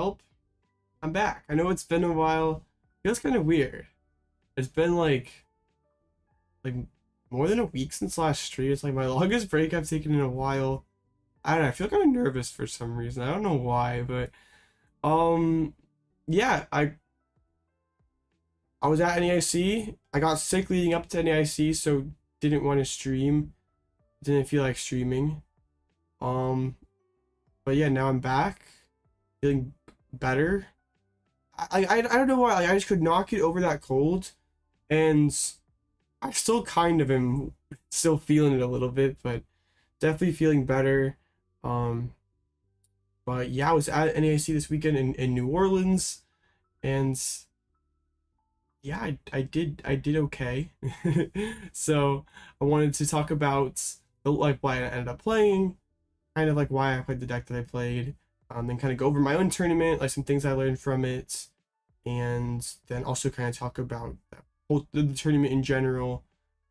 Help, I'm back. I know it's been a while. Feels kind of weird. It's been like more than a week since last stream. It's like my longest break I've taken in a while. I don't know, I feel kind of nervous for some reason. I don't know why, but yeah, I was at NAIC. I got sick leading up to NAIC, so didn't want to stream. Didn't feel like streaming. But yeah, now I'm back, feeling better. I don't know why. Like, I just could not get over that cold, and I still kind of am still feeling it a little bit, but definitely feeling better. But yeah, I was at NAIC this weekend in New Orleans, and yeah, I did okay. So I wanted to talk about like why I ended up playing, kind of like why I played the deck that I played, then kind of go over my own tournament, like some things I learned from it, and then also kind of talk about the tournament in general,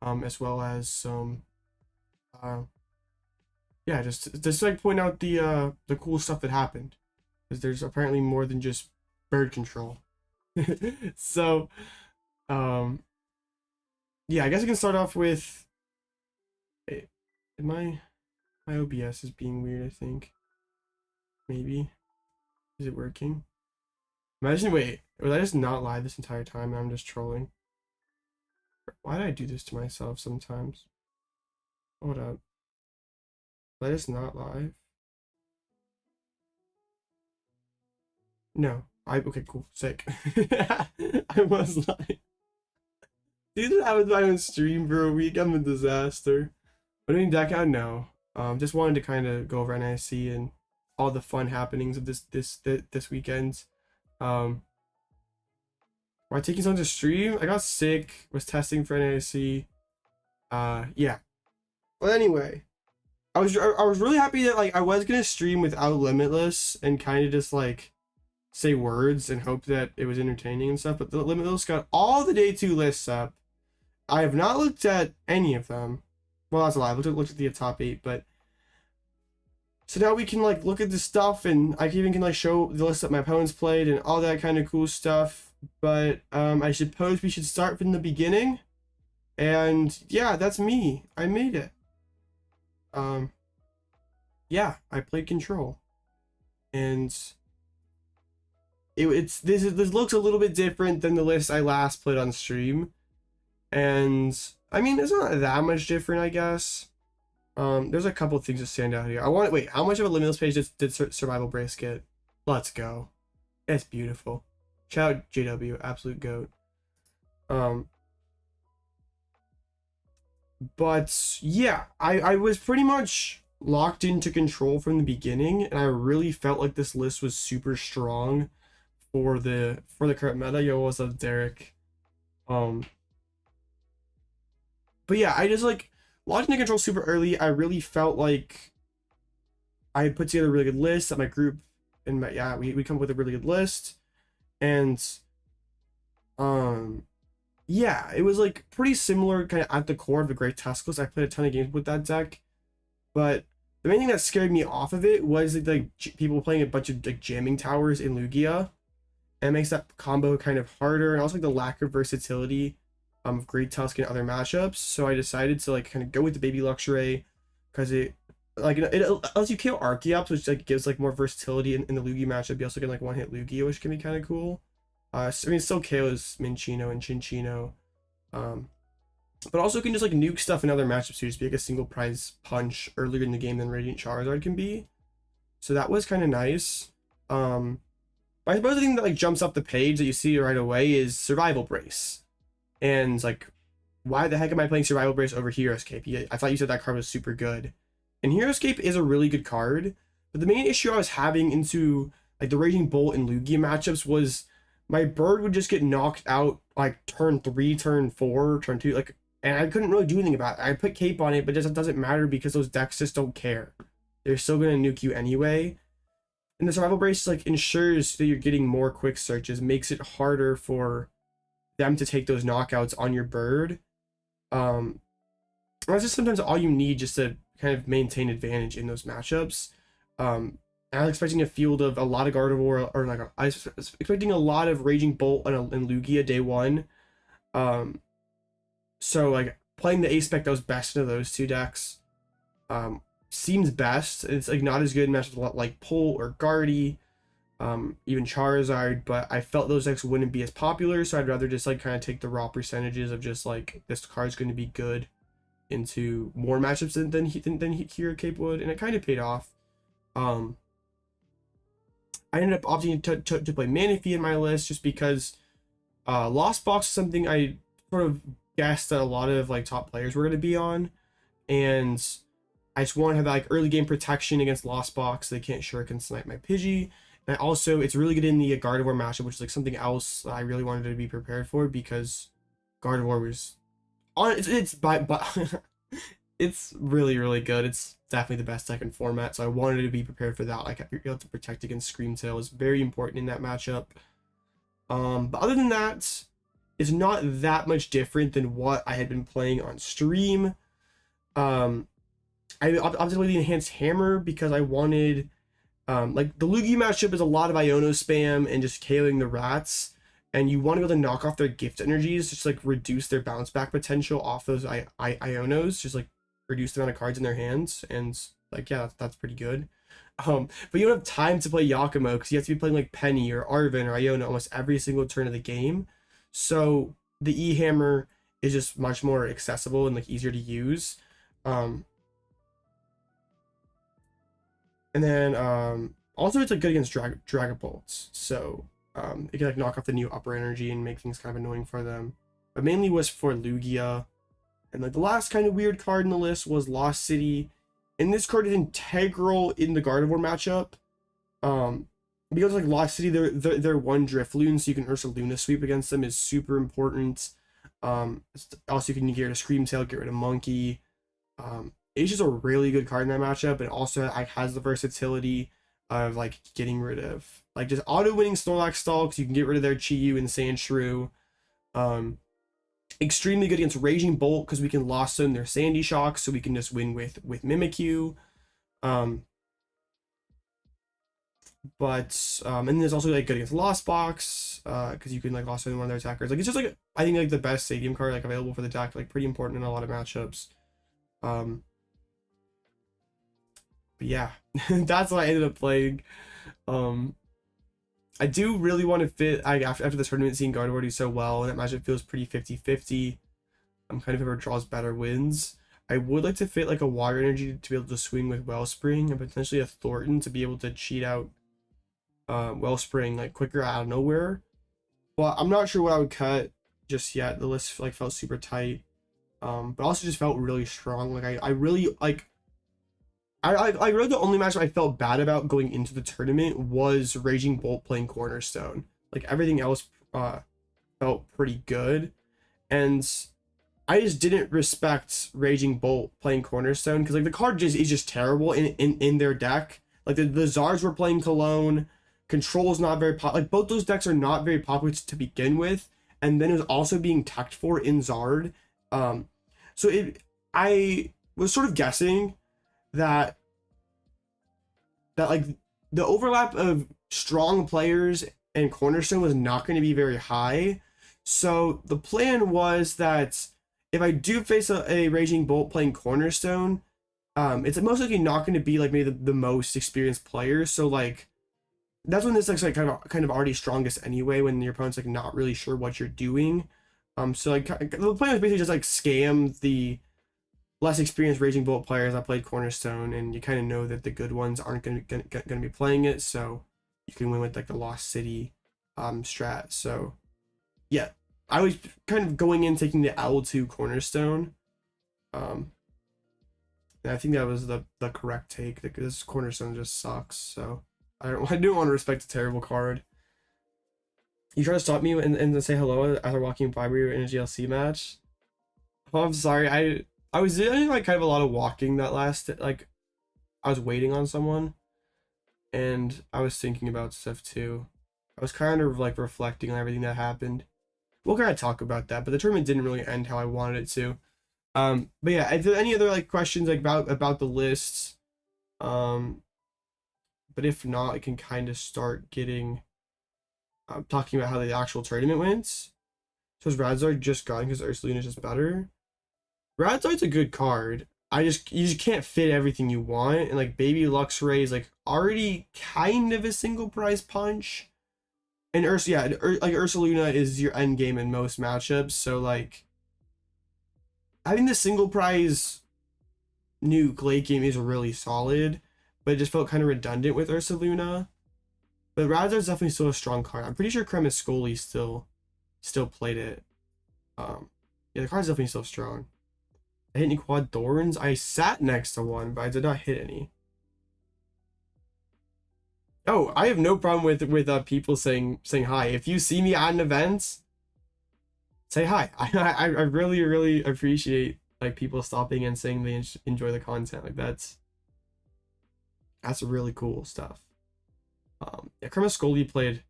as well as some yeah, just like point out the cool stuff that happened, because there's apparently more than just bird control. So yeah, I guess I can start off with my OBS is being weird. I think maybe, is it working? Imagine, wait, was I just not live this entire time and I'm just trolling? Why do I do this to myself sometimes? Hold up. Was I just not live? No. Okay, cool. Sick. I was live. Dude, I was my own stream for a week. I'm a disaster. But I mean, deck out, no. Just wanted to kind of go over NIC and all the fun happenings of this weekend. Why taking something to stream? I got sick, was testing for NIC. Yeah. Well, anyway, I was really happy that like I was gonna stream without Limitless and kind of just like say words and hope that it was entertaining and stuff. But the Limitless got all the day 2 lists up. I have not looked at any of them. Well, that's a lie. I looked at the top 8, but so now we can like look at the stuff, and I even can like show the list that my opponents played and all that kind of cool stuff. But I suppose we should start from the beginning. And yeah, that's me. I made it. Yeah, I played Control, and this looks a little bit different than the list I last played on stream, and I mean it's not that much different, I guess. There's a couple things that stand out here. Wait, how much of a Limitless page did Survival Brace get? Let's go. It's beautiful. Shout out JW, absolute goat. But yeah, I was pretty much locked into Control from the beginning, and I really felt like this list was super strong for the current meta. Yo, what's up, Derek? But yeah, I just like locked into Control super early. I really felt like I had put together a really good list that my group and we come up with a really good list, and yeah, it was like pretty similar kind of at the core of the Great Testicles. I played a ton of games with that deck, but the main thing that scared me off of it was like people playing a bunch of like jamming towers in Lugia, and it makes that combo kind of harder, and also like the lack of versatility of Great Tusk and other matchups. So I decided to like kind of go with the baby Luxray, because it lets you kill Archeops, which like gives like more versatility in the Lugia matchup. You also get like one-hit Lugia, which can be kind of cool. So, I mean, it still KOs Minchino and Chinchino, but also can just like nuke stuff in other matchups too, just be like a single prize punch earlier in the game than Radiant Charizard can be. So that was kind of nice. But I suppose the thing that like jumps off the page that you see right away is Survival Brace, and like, why the heck am I playing Survival Brace over Heroescape? I thought you said that card was super good, and Heroescape is a really good card. But the main issue I was having into like the Raging Bolt and Lugia matchups was my bird would just get knocked out like turn 3, turn 4, turn 2, like, and I couldn't really do anything about it. I put cape on it, but it just doesn't matter because those decks just don't care. They're still gonna nuke you anyway. And the Survival Brace like ensures that you're getting more quick searches, makes it harder for them to take those knockouts on your bird. That's just sometimes all you need just to kind of maintain advantage in those matchups. I was expecting a field of a lot of Gardevoir, or like I was expecting a lot of Raging Bolt and Lugia day one. So like playing the A-Spec that was best into those two decks seems best. It's like not as good in matches with like Pole or Guardy, even Charizard, but I felt those decks wouldn't be as popular, so I'd rather just like kind of take the raw percentages of just like this card's going to be good into more matchups than Hero would, and it kind of paid off. I ended up opting to play Manaphy in my list just because Lost Box is something I sort of guessed that a lot of like top players were going to be on, and I just want to have like early game protection against Lost Box so they can't shuriken snipe my Pidgey. And also it's really good in the Gardevoir matchup, which is like something else I really wanted to be prepared for because Gardevoir was on it's it's really good. It's definitely the best deck in format, so I wanted to be prepared for that. Like be able to protect against Screamtail is very important in that matchup. But other than that, it's not that much different than what I had been playing on stream. I opted to play the Enhanced Hammer because I wanted like the Lugia matchup is a lot of Iono spam and just KOing the rats, and you want to be able to knock off their gift energies, just like reduce their bounce back potential off those Ionos, just like reduce the amount of cards in their hands, and like yeah, that's pretty good. But you don't have time to play Yakimo because you have to be playing like Penny or Arven or Iono almost every single turn of the game. So the E-Hammer is just much more accessible and like easier to use. And then also it's like good against Dragapults. So it can like knock off the new upper energy and make things kind of annoying for them. But mainly was for Lugia. And like the last kind of weird card in the list was Lost City. And this card is integral in the Gardevoir matchup. Because like Lost City, they're one Drifloon, so you can Ursaluna sweep against them is super important. Also you can get rid of Screamtail, get rid of Monkey. It's just a really good card in that matchup, and also like has the versatility of like getting rid of like just auto winning Snorlax stall because you can get rid of their Chi-Yu and Sandshrew. Extremely good against Raging Bolt because we can Lost Zone their Sandy Shock, so we can just win with Mimikyu. And there's also like good against Lost Box because you can like Lost Zone one of their attackers. Like it's just like I think like the best stadium card like available for the deck, like pretty important in a lot of matchups. But yeah, that's what I ended up playing. I do really want to fit after the tournament, seeing Gardevoir do so well, and that matchup feels pretty 50-50. Kind of whoever draws better wins. I would like to fit like a Water Energy to be able to swing with Wellspring, and potentially a Thornton to be able to cheat out Wellspring like quicker out of nowhere. Well, I'm not sure what I would cut just yet. The list like felt super tight, but also just felt really strong. Like I really like. I really the only match I felt bad about going into the tournament was Raging Bolt playing Cornerstone. Like everything else felt pretty good, and I just didn't respect Raging Bolt playing Cornerstone because like the card is just terrible in their deck. Like the Zars were playing Cologne, Control's not very like both those decks are not very popular to begin with, and then it was also being teched for in Zard. So I was sort of guessing that like the overlap of strong players and Cornerstone was not going to be very high. So the plan was that if I do face a Raging Bolt playing Cornerstone, it's most likely not going to be like maybe the most experienced player. So like that's when this looks like kind of already strongest anyway, when your opponent's like not really sure what you're doing. So like the plan was basically just like scam the less experienced Raging Bolt players that played Cornerstone, and you kind of know that the good ones aren't going to be playing it, so you can win with like the Lost City strat. So yeah, I was kind of going in taking the L2 Cornerstone, and I think that was the correct take because this Cornerstone just sucks. So I don't want to respect a terrible card. You try to stop me and say hello after walking by me in a GLC match. Oh, I'm sorry. I was doing like kind of a lot of walking that last, like I was waiting on someone and I was thinking about stuff too. I was kind of like reflecting on everything that happened. We'll kind of talk about that, but the tournament didn't really end how I wanted it to. But yeah, if there any other like questions like about the lists, but if not, I can kind of start getting talking about how the actual tournament went. So is Radzard just gone because Ursaluna is just better? Radzard's a good card. You just can't fit everything you want, and like Baby Luxray is like already kind of a single prize punch. And like Ursaluna is your end game in most matchups, so like having the single prize nuke late game is really solid, but it just felt kind of redundant with Ursaluna. But Radzard's definitely still a strong card. I'm pretty sure Cremascoli still played it. Yeah, the card's definitely still strong. I hit any quad thorns? I sat next to one, but I did not hit any. Oh, I have no problem with people saying hi. If you see me at an event, say hi. I really appreciate like people stopping and saying they enjoy the content. Like that's really cool stuff. Yeah, Cremascoli played.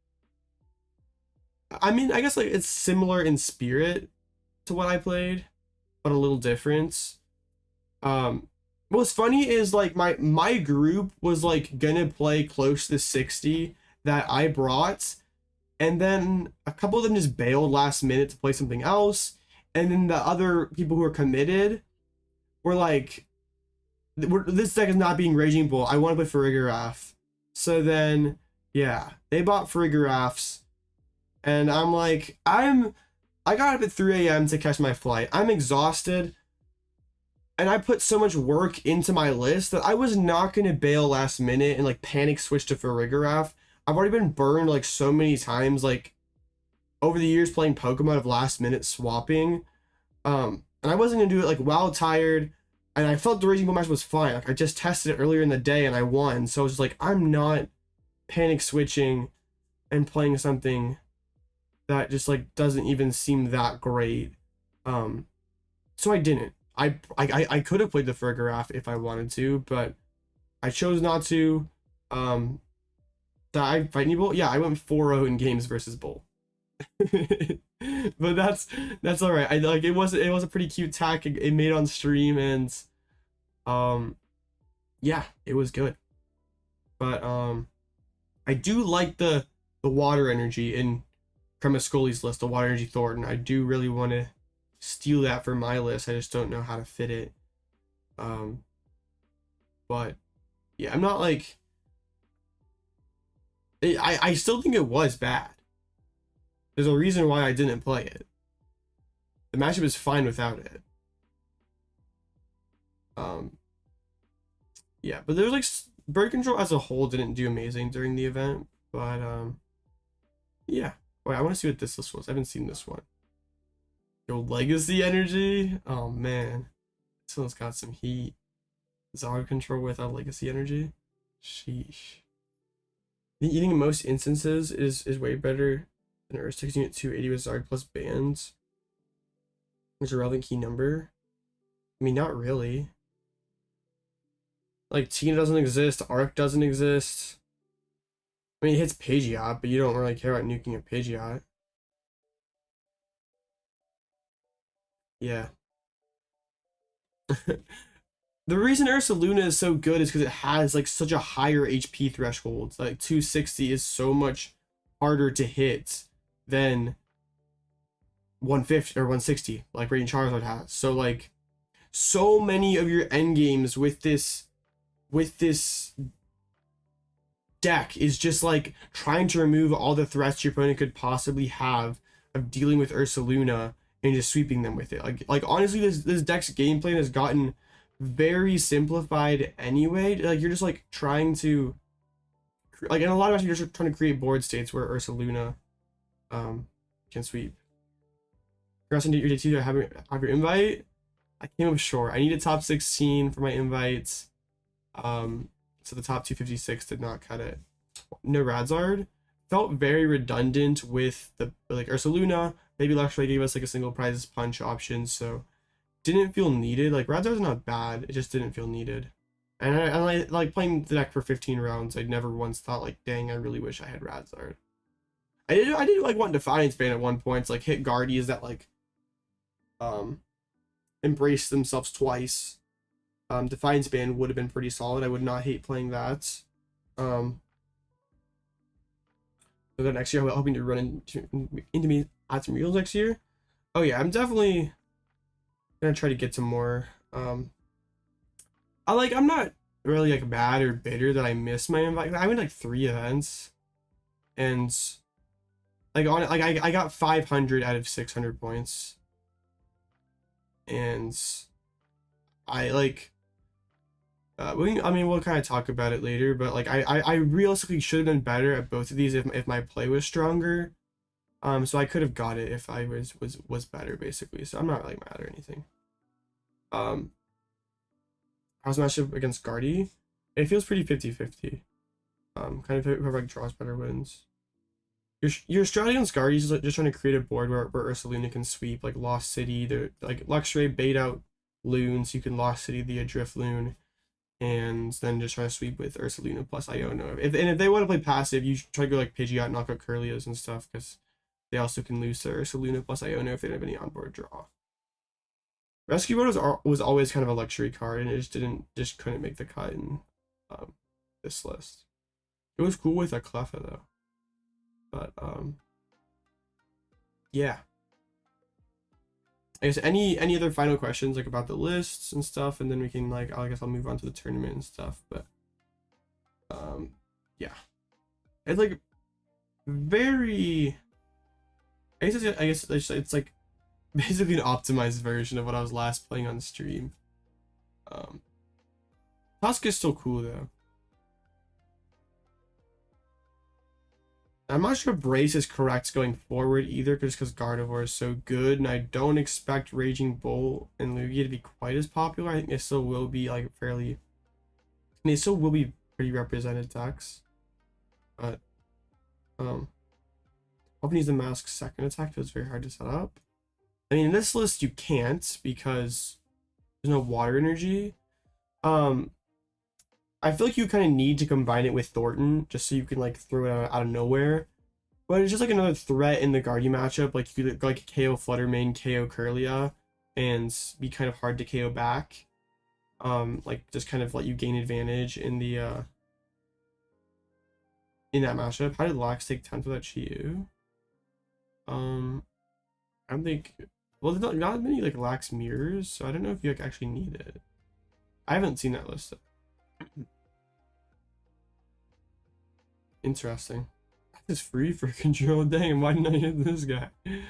I mean, I guess like it's similar in spirit to what I played, but a little different. What's funny is like my group was like gonna play close to 60 that I brought, and then a couple of them just bailed last minute to play something else, and then the other people who were committed were like, this deck is not being Raging Bull, I want to play Farigiraf. So then yeah, they bought Farigirafs, and I'm like, I got up at 3 a.m. to catch my flight. I'm exhausted. And I put so much work into my list that I was not going to bail last minute and like panic switch to Farigiraf. I've already been burned like so many times, like over the years playing Pokemon of last minute swapping. And I wasn't going to do it like while tired. And I felt the Raging Bull match was fine. Like I just tested it earlier in the day and I won. So I was just like, I'm not panic switching and playing something that just like doesn't even seem that great. So I didn't. I could have played the Farigiraf if I wanted to, but I chose not to. Did I fight any Bull? Yeah, I went 4-0 in games versus Bull. But that's all right. I like it was a pretty cute tack it made on stream, and yeah, it was good. But I do like the water energy in Cremascoli's list, the water energy Thornton. I do really want to steal that for my list. I just don't know how to fit it. But yeah, I'm not like I still think it was bad. There's a reason why I didn't play it. The matchup is fine without it. Yeah, but there's like bird control as a whole didn't do amazing during the event, but yeah. Wait, I want to see what this list was. I haven't seen this one. Yo, legacy energy. Oh man, this one's got some heat. Zard control without legacy energy. Sheesh. You think in most instances is way better than Earth 16 at 280 with Zard plus bands. There's a relevant key number. I mean, not really. Like Tina doesn't exist. Arc doesn't exist. I mean, it hits Pidgeot, but you don't really care about nuking a Pidgeot. Yeah. The reason Ursaluna is so good is because it has like such a higher HP threshold. Like 260 is so much harder to hit than 150 or 160, like Raging Charizard has. So like, so many of your end games with this deck is just like trying to remove all the threats your opponent could possibly have of dealing with Ursaluna and just sweeping them with it. Like honestly, this deck's game plan has gotten very simplified anyway. Like you're just like trying to like in a lot of matches you're just trying to create board states where Ursaluna can sweep. Congrats on your day 2. Have your invite. I came up short. I needed top 16 for my invites. So the top 256 did not cut it. No Radzard. Felt very redundant with the like Ursaluna. Maybe Luxray gave us like a single prize punch option, so didn't feel needed. Like Radzard's not bad, it just didn't feel needed. And I like playing the deck for 15 rounds. I never once thought like, dang, I really wish I had Radzard. I did like want Defiance Band at one point. It's like hit Guardians that like embrace themselves twice. Defiance Band would have been pretty solid. I would not hate playing that. So then next year, I'm hoping to run into me add some reels next year. Oh yeah, I'm definitely gonna try to get some more. I'm not really like mad or bitter that I missed my invite. I went like 3 events, and like on it, like I got 500 out of 600 points, and I like. We'll kind of talk about it later, but like I realistically should have been better at both of these if my play was stronger. So I could have got it if I was better basically. So I'm not like mad or anything. How's the matchup against Guardy? It feels pretty 50-50. Kind of whoever like draws better wins. Your strategy against Guardy is just trying to create a board where Ursaluna can sweep like Lost City. The like Luxray bait out Loon, so you can Lost City the Adrift Loon, and then just try to sweep with Ursaluna plus Iono. If they want to play passive, you should try to go like Pidgeot, knock out Curlios and stuff, because they also can lose to Ursaluna plus Iono if they don't have any onboard draw. Rescue Mode was always kind of a luxury card, and it just couldn't make the cut in this list. It was cool with a Cleffa though, but yeah. I guess any other final questions like about the lists and stuff, and then we can like I guess I'll move on to the tournament and stuff. But yeah, it's like very. I guess it's like basically an optimized version of what I was last playing on stream. Tusk is still cool though. I'm not sure Brace is correct going forward either, just because Gardevoir is so good, and I don't expect Raging Bull and Lugia to be quite as popular. I think they still will be like they still will be pretty represented decks. But often use the Mask second attack, so it's very hard to set up. I mean, in this list you can't because there's no water energy. I feel like you kind of need to combine it with Thornton just so you can like throw it out of nowhere. But it's just like another threat in the Guardian matchup. Like you could like KO Fluttermane, KO Curlia, and be kind of hard to KO back. Like just kind of let you gain advantage in the in that matchup. How did Lax take 10 for that Chiyu? I don't think. Well, there's not many like Lax mirrors, so I don't know if you like actually need it. I haven't seen that list. Interesting. That's free for control. Dang, why didn't I hit this guy? Do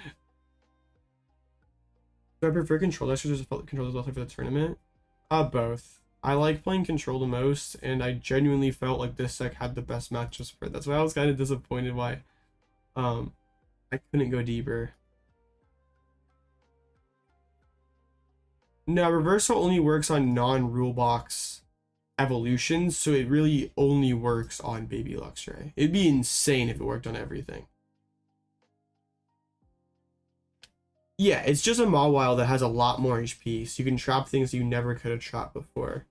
I prefer control decks or just control decks also for the tournament? Both. I like playing control the most, and I genuinely felt like this deck had the best matchups for it. That's why I was kind of disappointed why I couldn't go deeper. No, reversal only works on non-rule box evolutions, so it really only works on Baby Luxray. It'd be insane if it worked on everything. Yeah, it's just a Mawile that has a lot more HP, so you can trap things you never could have trapped before.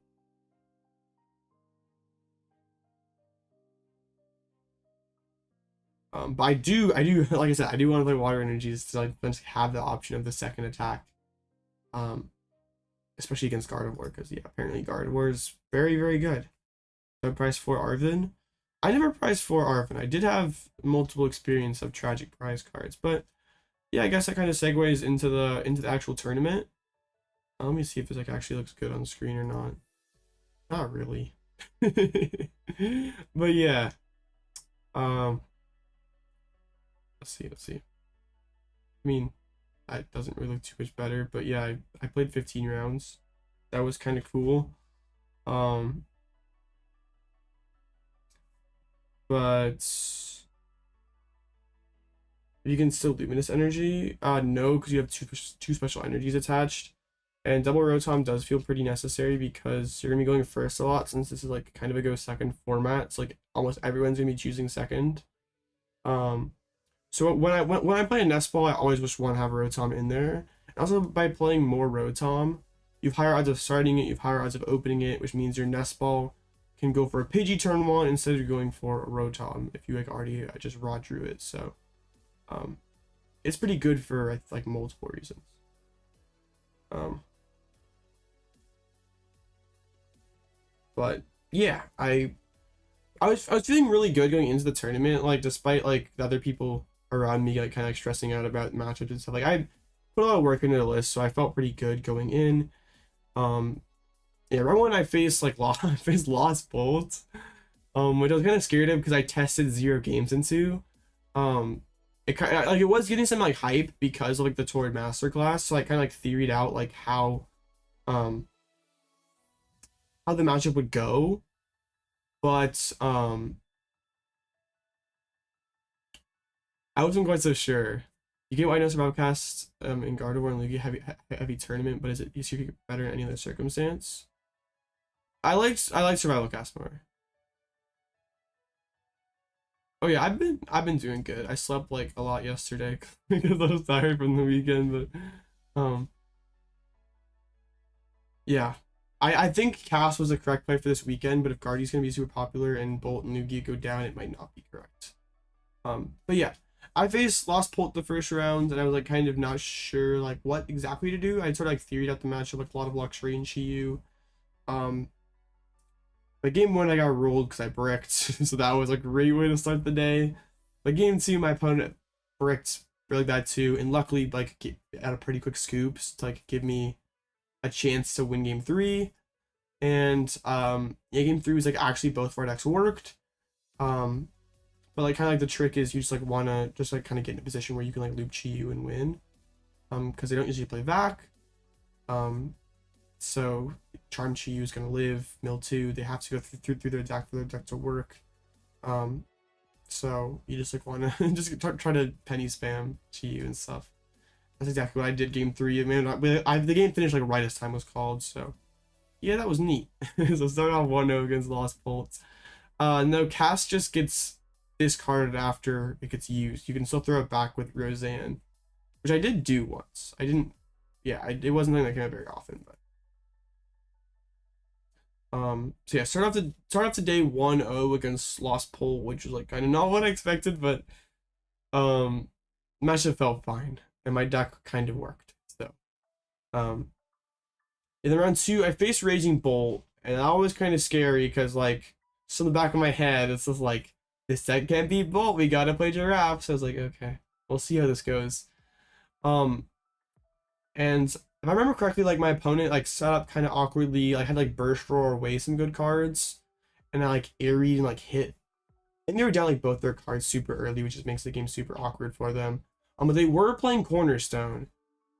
But I do, like I said, I do want to play Water Energies to like have the option of the second attack. Especially against Gardevoir, because yeah, apparently Gardevoir is very, very good. So I priced for Arven. I never priced for Arven. I did have multiple experience of tragic prize cards, but yeah, I guess that kind of segues into the actual tournament. Let me see if this like actually looks good on screen or not. Not really. But yeah. Let's see. I mean, that doesn't really look too much better, but yeah, I played 15 rounds. That was kind of cool. But you can still Luminous Energy. No, because you have two special energies attached. And double Rotom does feel pretty necessary because you're gonna be going first a lot, since this is like kind of a go second format. So like almost everyone's gonna be choosing second. So when I play a Nest Ball, I always just want to have Rotom in there. And also by playing more Rotom, you've higher odds of starting it, you've higher odds of opening it, which means your Nest Ball can go for a Pidgey turn 1 instead of going for a Rotom if you like already just raw drew it. So it's pretty good for like multiple reasons. But yeah, I I was feeling really good going into the tournament, like despite like the other people around me like kind of like stressing out about matchups and stuff. Like I put a lot of work into the list, so I felt pretty good going in. Yeah, right when I faced like I faced Lost Bolt, which I was kind of scared of because I tested 0 games into. It kind of like it was getting some like hype because of like the Torrid Masterclass, so I kind of like theoried out like how the matchup would go, but I wasn't quite so sure. You get Iono Survivalcast in Gardevoir and Lugia heavy tournament, but is it easier to get better in any other circumstance? I like Survivalcast more. Oh yeah, I've been doing good. I slept like a lot yesterday because I was tired from the weekend, but yeah. I think Chaos was the correct play for this weekend, but if Guardy's gonna be super popular and Bolt and Lugia go down, it might not be correct. But yeah. I faced Lost Bolt the first round, and I was like kind of not sure like what exactly to do. I sort of like theoried out the matchup like a lot of Luxray and Chi-Yu. But game 1 I got ruled because I bricked, so that was a great way to start the day. But game 2 my opponent bricked really bad too, and luckily like had a pretty quick scoops to like give me a chance to win game 3. And yeah, game 3 was like actually both of our decks worked. But like kind of like the trick is you just like wanna just like kind of get in a position where you can like loop Chi-Yu and win, because they don't usually play back. So Charm Chi-Yu is gonna live. Mill 2, they have to go through their deck for their deck to work. So you just like wanna just try to penny spam Chi-Yu and stuff. That's exactly what I did game 3. I mean, the game finished like right as time was called. So yeah, that was neat. So starting off 1-0 against Lost Bolt. No, cast just gets discarded after it gets used. You can still throw it back with Roseanne, which I did do once. I didn't, yeah, it wasn't something that came out very often, but so yeah, start off the day 1-0 against Lost Bolt, which was like kind of not what I expected, but matchup felt fine and my deck kind of worked. So in the round 2 I faced Raging Bolt, and that was kind of scary because like just in the back of my head it's just like, this deck can't beat Bolt, we gotta play Giraffe. So I was like, okay, we'll see how this goes. And if I remember correctly, like my opponent like set up kind of awkwardly, like had like Burst Roar away some good cards, and I like Eri and like hit, and they were down like both their cards super early, which just makes the game super awkward for them. But they were playing Cornerstone,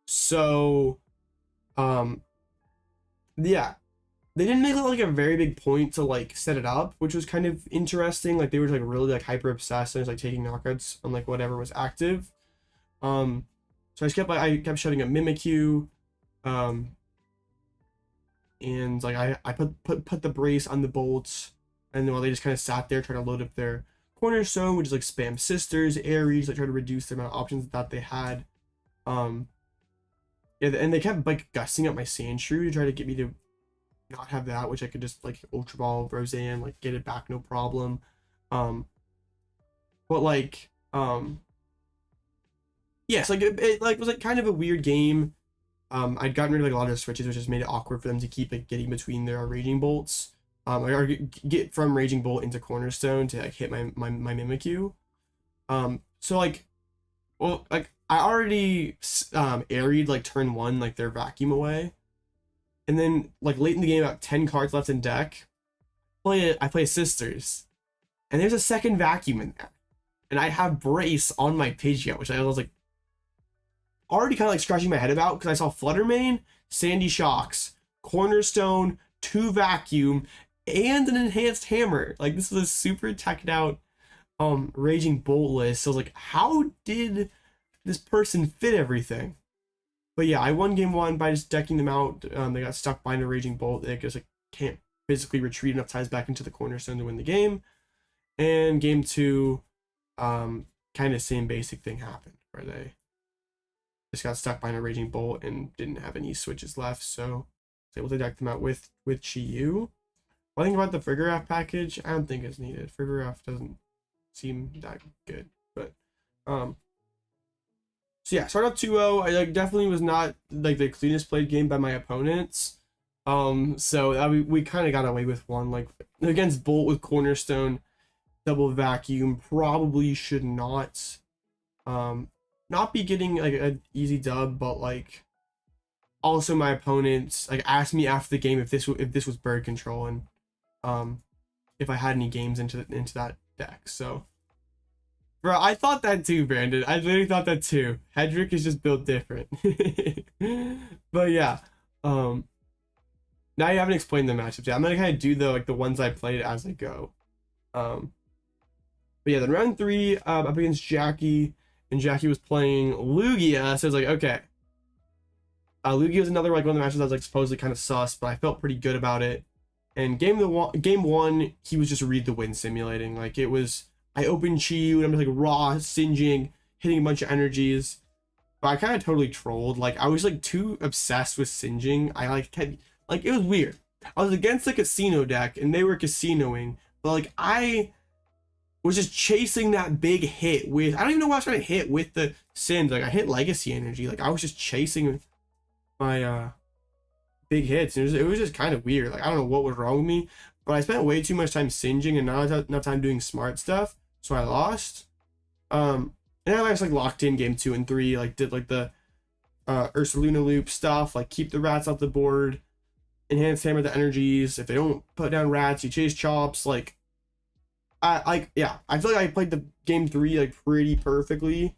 so yeah. They didn't make like a very big point to like set it up, which was kind of interesting. Like they were like really like hyper obsessed and just like taking knockouts on like whatever was active. So I kept shutting up Mimikyu, and like I put the brace on the bolts, and then while they just kind of sat there trying to load up their Cornerstone, which is like spam sisters, Aries, like try to reduce the amount of options that they had. Yeah, and they kept like gussing up my Sandshrew to try to get me to not have that, which I could just like Ultra Ball Roseanne, like get it back no problem. But like yes, like it like was like kind of a weird game. I'd gotten rid of like a lot of switches, which just made it awkward for them to keep like getting between their Raging Bolts, or get from Raging Bolt into Cornerstone to like hit my Mimikyu. So like, well, like I already airied like turn 1 like their vacuum away. And then, like, late in the game, about 10 cards left in deck, I play Sisters. And there's a second vacuum in there. And I have Brace on my Pidgeot, which I was, like, already kind of, like, scratching my head about, because I saw Fluttermane, Sandy Shocks, Cornerstone, 2 Vacuum, and an Enhanced Hammer. Like, this was a super teched out Raging Bolt list. So I was like, how did this person fit everything? But yeah, I won game 1 by just decking them out. They got stuck behind a Raging Bolt. They just like can't physically retreat enough ties back into the Cornerstone to win the game. And game 2, kind of same basic thing happened where they just got stuck behind a Raging Bolt and didn't have any switches left. So I was able to deck them out with Chi-Yu. What I think about the Frigoraph package, I don't think it's needed. Frigoraph doesn't seem that good, but so yeah, start off 2-0. I like definitely was not like the cleanest played game by my opponents. So we kind of got away with one, like against Bolt with Cornerstone. double vacuum, probably should not be getting like an easy dub, but like also my opponents like asked me after the game if this was bird control, and if I had any games into that deck. So bro, I thought that too, Brandon. I literally thought that too. Hedrick is just built different. But yeah, now you haven't explained the matchups yet. I'm gonna kind of do the ones I played as I go. But yeah, then round 3, up against Jackie, and Jackie was playing Lugia, so I was like, okay. Lugia was another like one of the matches that was like supposedly kind of sus, but I felt pretty good about it. And game 1, he was just read the wind simulating. Like it was, I opened Chi-Yu and I'm just like raw singeing, hitting a bunch of energies. But I kind of totally trolled. Like I was like too obsessed with singeing. I like it was weird. I was against the casino deck and they were casinoing, but like I was just chasing that big hit with, I don't even know what I was trying to hit with the Sins. Like I hit Legacy Energy. Like I was just chasing my big hits, and it was just kind of weird. Like I don't know what was wrong with me, but I spent way too much time singeing and not enough time doing smart stuff, so I lost. And I just like locked in game 2 and 3, like did like the Ursaluna loop stuff, like keep the rats off the board, enhance hammer the energies. If they don't put down rats, you chase chops. Like I feel like I played the game 3 like pretty perfectly.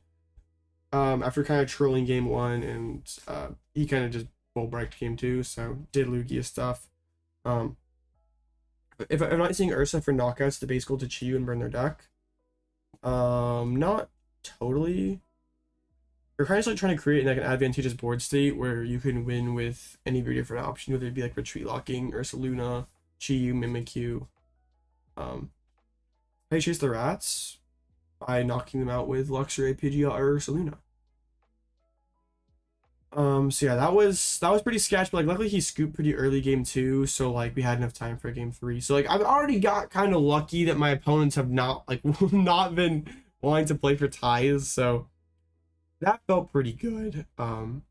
After kind of trolling game 1, and he kind of just bull breaked game 2, so did Lugia stuff. If I'm not seeing Ursa for knockouts, the base goal to Chi-Yu and burn their deck. Not totally. You're kind of like trying to create like an advantageous board state where you can win with any of your different options, whether it be like retreat locking, Ursaluna, Chi-Yu, Mimikyu. I chase the rats by knocking them out with Luxray, Pidgeot, or Ursaluna. So yeah, that was pretty sketch, but like luckily he scooped pretty early game 2, so like we had enough time for game 3. So like I've already got kind of lucky that my opponents have not not been wanting to play for ties, so that felt pretty good. So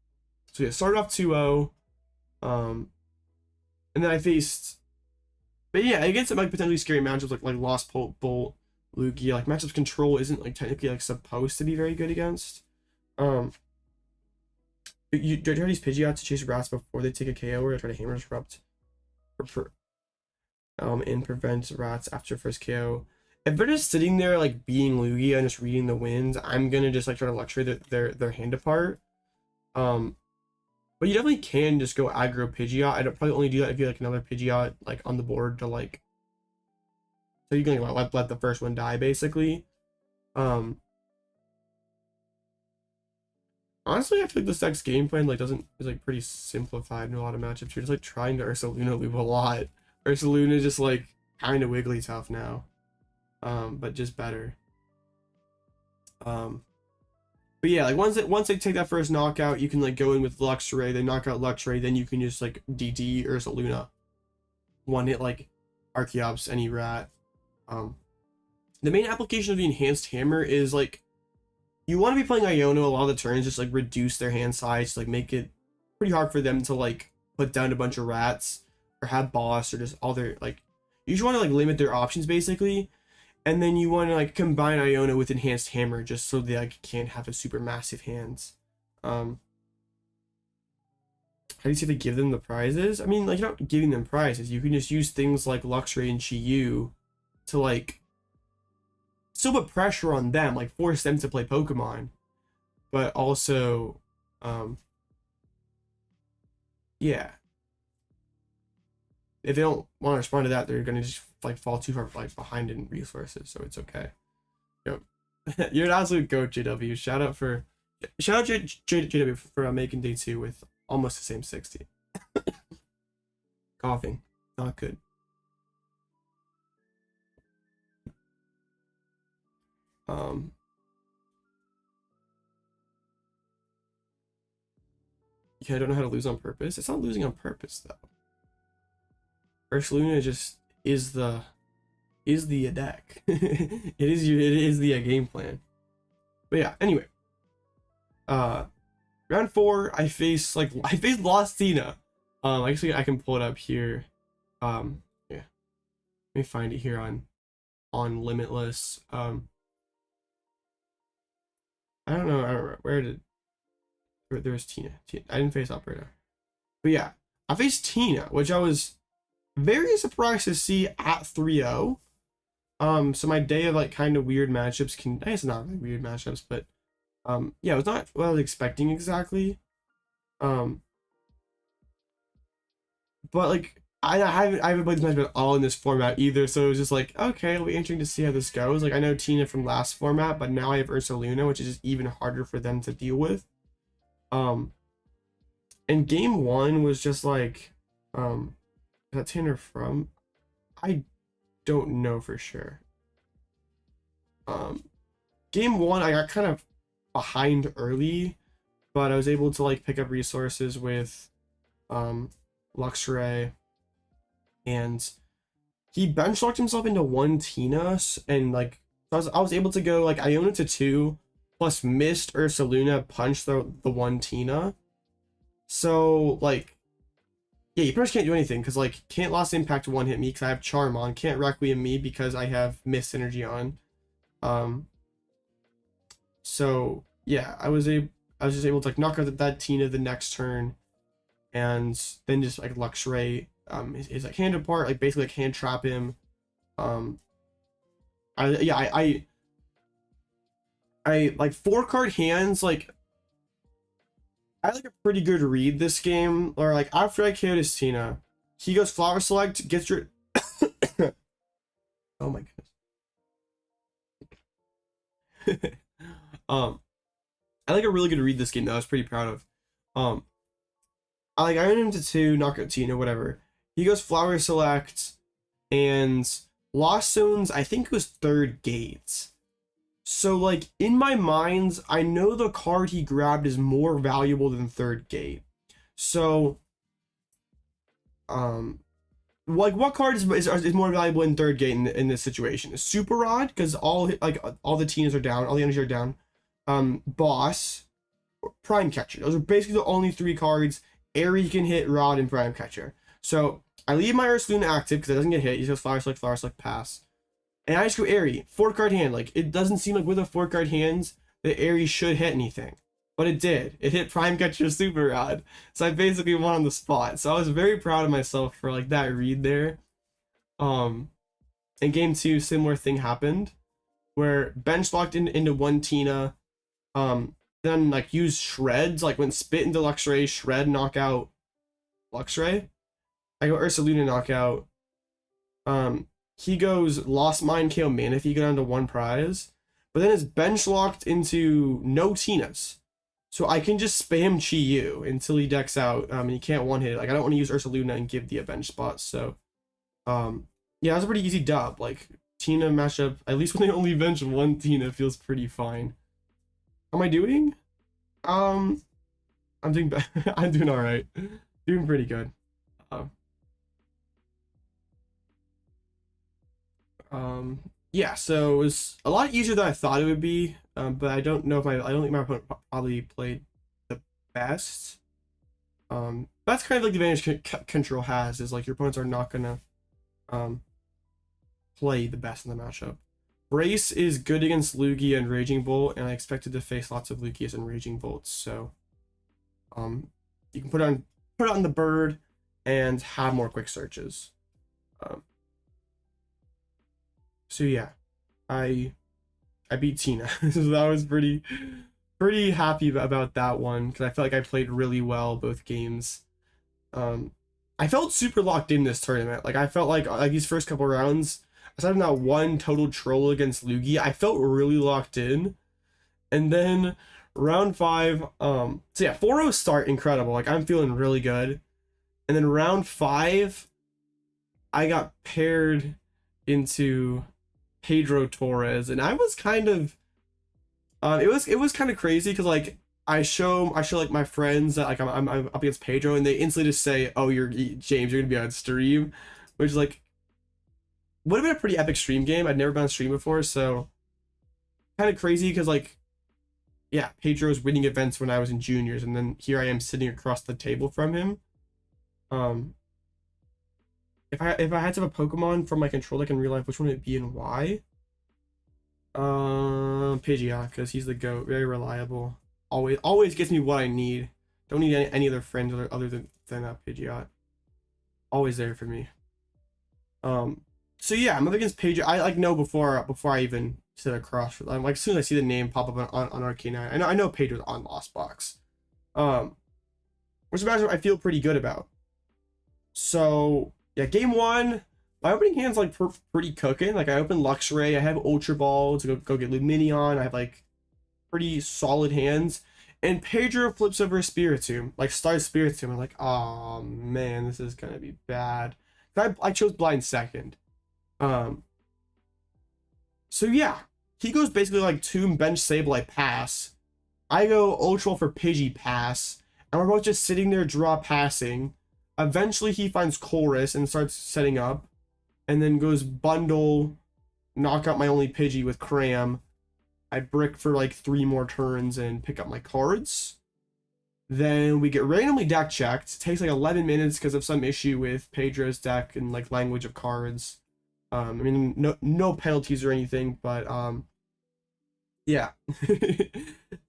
yeah, started off 2-0, and then I faced, but yeah, against like potentially scary matchups like Lost Bolt, Lugia, like matchups control isn't like technically like supposed to be very good against. You try to use Pidgeot to chase rats before they take a KO, or try to hammer disrupt and prevent rats after first KO. If they're just sitting there like being Lugia and just reading the winds, I'm gonna just like try to Luxray their hand apart. But you definitely can just go aggro Pidgeot. I'd probably only do that if you like another Pidgeot like on the board to like, so you can like let the first one die basically. Honestly, I feel like this deck's game plan like is like pretty simplified in a lot of matchups. You're just like trying to Ursaluna loop a lot. Ursaluna is just like kind of wiggly tough now, but just better. But yeah, like once they take that first knockout, you can like go in with Luxray. They knock out Luxray, then you can just like DD Ursaluna, one hit like Archeops, any rat. The main application of the enhanced hammer is like, you want to be playing Iono a lot of the turns, just like reduce their hand size, like make it pretty hard for them to like put down a bunch of rats or have boss or just all their like, you just want to like limit their options basically. And then you want to like combine Iono with enhanced hammer just so they like can't have a super massive hands. How do you say they give them the prizes? I mean, like, you're not giving them prizes. You can just use things like Luxray and Chi-Yu to like still put pressure on them, like force them to play Pokemon, but also yeah, if they don't want to respond to that, they're gonna just like fall too far like behind in resources, so it's okay. Yep. You're an absolute goat, JW. Shout out JW for making day 2 with almost the same 60. Coughing, not good. Yeah, I don't know how to lose on purpose. It's not losing on purpose though. Ursaluna just is the deck. it is the game plan. But yeah, anyway. Round 4, I faced Lost Tina. Actually I can pull it up here. Yeah. Let me find it here on on Limitless. I don't know where there's Tina. I didn't face operator, but yeah, I faced Tina, which I was very surprised to see at 3-0. So my day of like kind of weird matchups I guess not really weird matchups, but yeah, it was not what I was expecting exactly. But like I haven't played this match at all in this format either, so it was just like, okay, it'll be interesting to see how this goes. Like I know Tina from last format, but now I have Ursaluna, which is just even harder for them to deal with. And game one was just like, is that Tina from? I don't know for sure. Game one I got kind of behind early, but I was able to like pick up resources with Luxray, and he benchlocked himself into one Tina, and like I was able to go like Iono to 2 plus Mist Ursaluna punch the one Tina. So like yeah, you pretty much can't do anything because like can't Lost Impact one hit me because I have Charm on, can't Requiem me because I have Mist Energy on. So yeah, I was just able to like knock out that Tina the next turn, and then just like Luxray is like hand apart, like basically like hand trap him. I like 4-card hands, like I like a pretty good read this game, or like after I KO'd his Tina, he goes Flower Select, gets your oh my goodness. I like a really good read this game that I was pretty proud of. I own him to 2, knockout Tina, whatever. He goes Flower Select, and Lost Zones, I think it was 3rd gate. So like in my mind, I know the card he grabbed is more valuable than 3rd gate. So like what card is more valuable in 3rd gate in this situation? Super Rod, because all the Tinas are down, all the energies are down. Boss, Prime Catcher. Those are basically the only 3 cards Eri can hit, Rod, and Prime Catcher. So I leave my Ursaluna active because it doesn't get hit. He goes Flower Select, pass. And I just go Eri, 4-card hand. Like it doesn't seem like with a 4-card hands that Eri should hit anything. But it did. It hit Prime Catcher Super Rod. So I basically won on the spot. So I was very proud of myself for like that read there. In game 2, similar thing happened where bench locked into one Tina. Then like use shreds, like when spit into Luxray, shred, knockout Luxray. I go Ursaluna knockout. He goes Lost Mind KO Manaphy, he go down to 1 prize. But then it's bench locked into no Tinas. So I can just spam Chi-Yu until he decks out, and he can't one-hit it. Like I don't want to use Ursaluna and give the bench spot. So yeah, that was a pretty easy dub. Like Tina matchup, at least when they only bench 1 Tina, feels pretty fine. How am I doing? I'm doing I'm doing alright. Doing pretty good. Yeah, so it was a lot easier than I thought it would be, but I don't know if I don't think my opponent probably played the best. That's kind of like the advantage Control has, is like your opponents are not gonna play the best in the matchup. Brace is good against Lugia and Raging Bolt, and I expected to face lots of Lugias and Raging Bolts, so you can put it on the bird and have more quick searches. So yeah, I beat Tina. So I was pretty happy about that one because I felt like I played really well both games. I felt super locked in this tournament. Like I felt like these first couple rounds, aside from that one total troll against Lugia, I felt really locked in. And then round 5, so yeah, 4-0 start, incredible. Like I'm feeling really good. And then round 5, I got paired into Pedro Torres, and I was kind of it was kind of crazy because like I show like my friends that like I'm up against Pedro, and they instantly just say, oh, you're James, you're gonna be on stream, which like would have been a pretty epic stream game. I'd never been on stream before, so kind of crazy because like yeah, Pedro's winning events when I was in juniors, and then here I am sitting across the table from him. if I had to have a Pokemon from my control deck in real life, which one would it be and why? Pidgeot, because he's the GOAT, very reliable. Always gets me what I need. Don't need any other friends other than Pidgeot. Always there for me. So yeah, I'm up against Pidgeot. I like know before I even sit across. I'm like, as soon as I see the name pop up on Arcanine, I know Pidgeot's on Lost Box. Which matchup I feel pretty good about. So yeah, game one, my opening hand's like pretty cooking. Like I open Luxray, I have Ultra Ball to go get Lumineon. I have like pretty solid hands, and Pedro flips over a Spiritomb, like starts Spiritomb. I'm like, oh man, this is gonna be bad. I chose blind second. So yeah, he goes basically like Tomb, Bench, Sableye, pass. I go Ultra for Pidgey, pass, and we're both just sitting there draw passing. Eventually he finds Chorus and starts setting up, and then goes bundle, knock out my only Pidgey with Cram. I brick for like 3 more turns and pick up my cards. Then we get randomly deck checked. It takes like 11 minutes because of some issue with Pedro's deck and like language of cards. I mean, no penalties or anything, but yeah.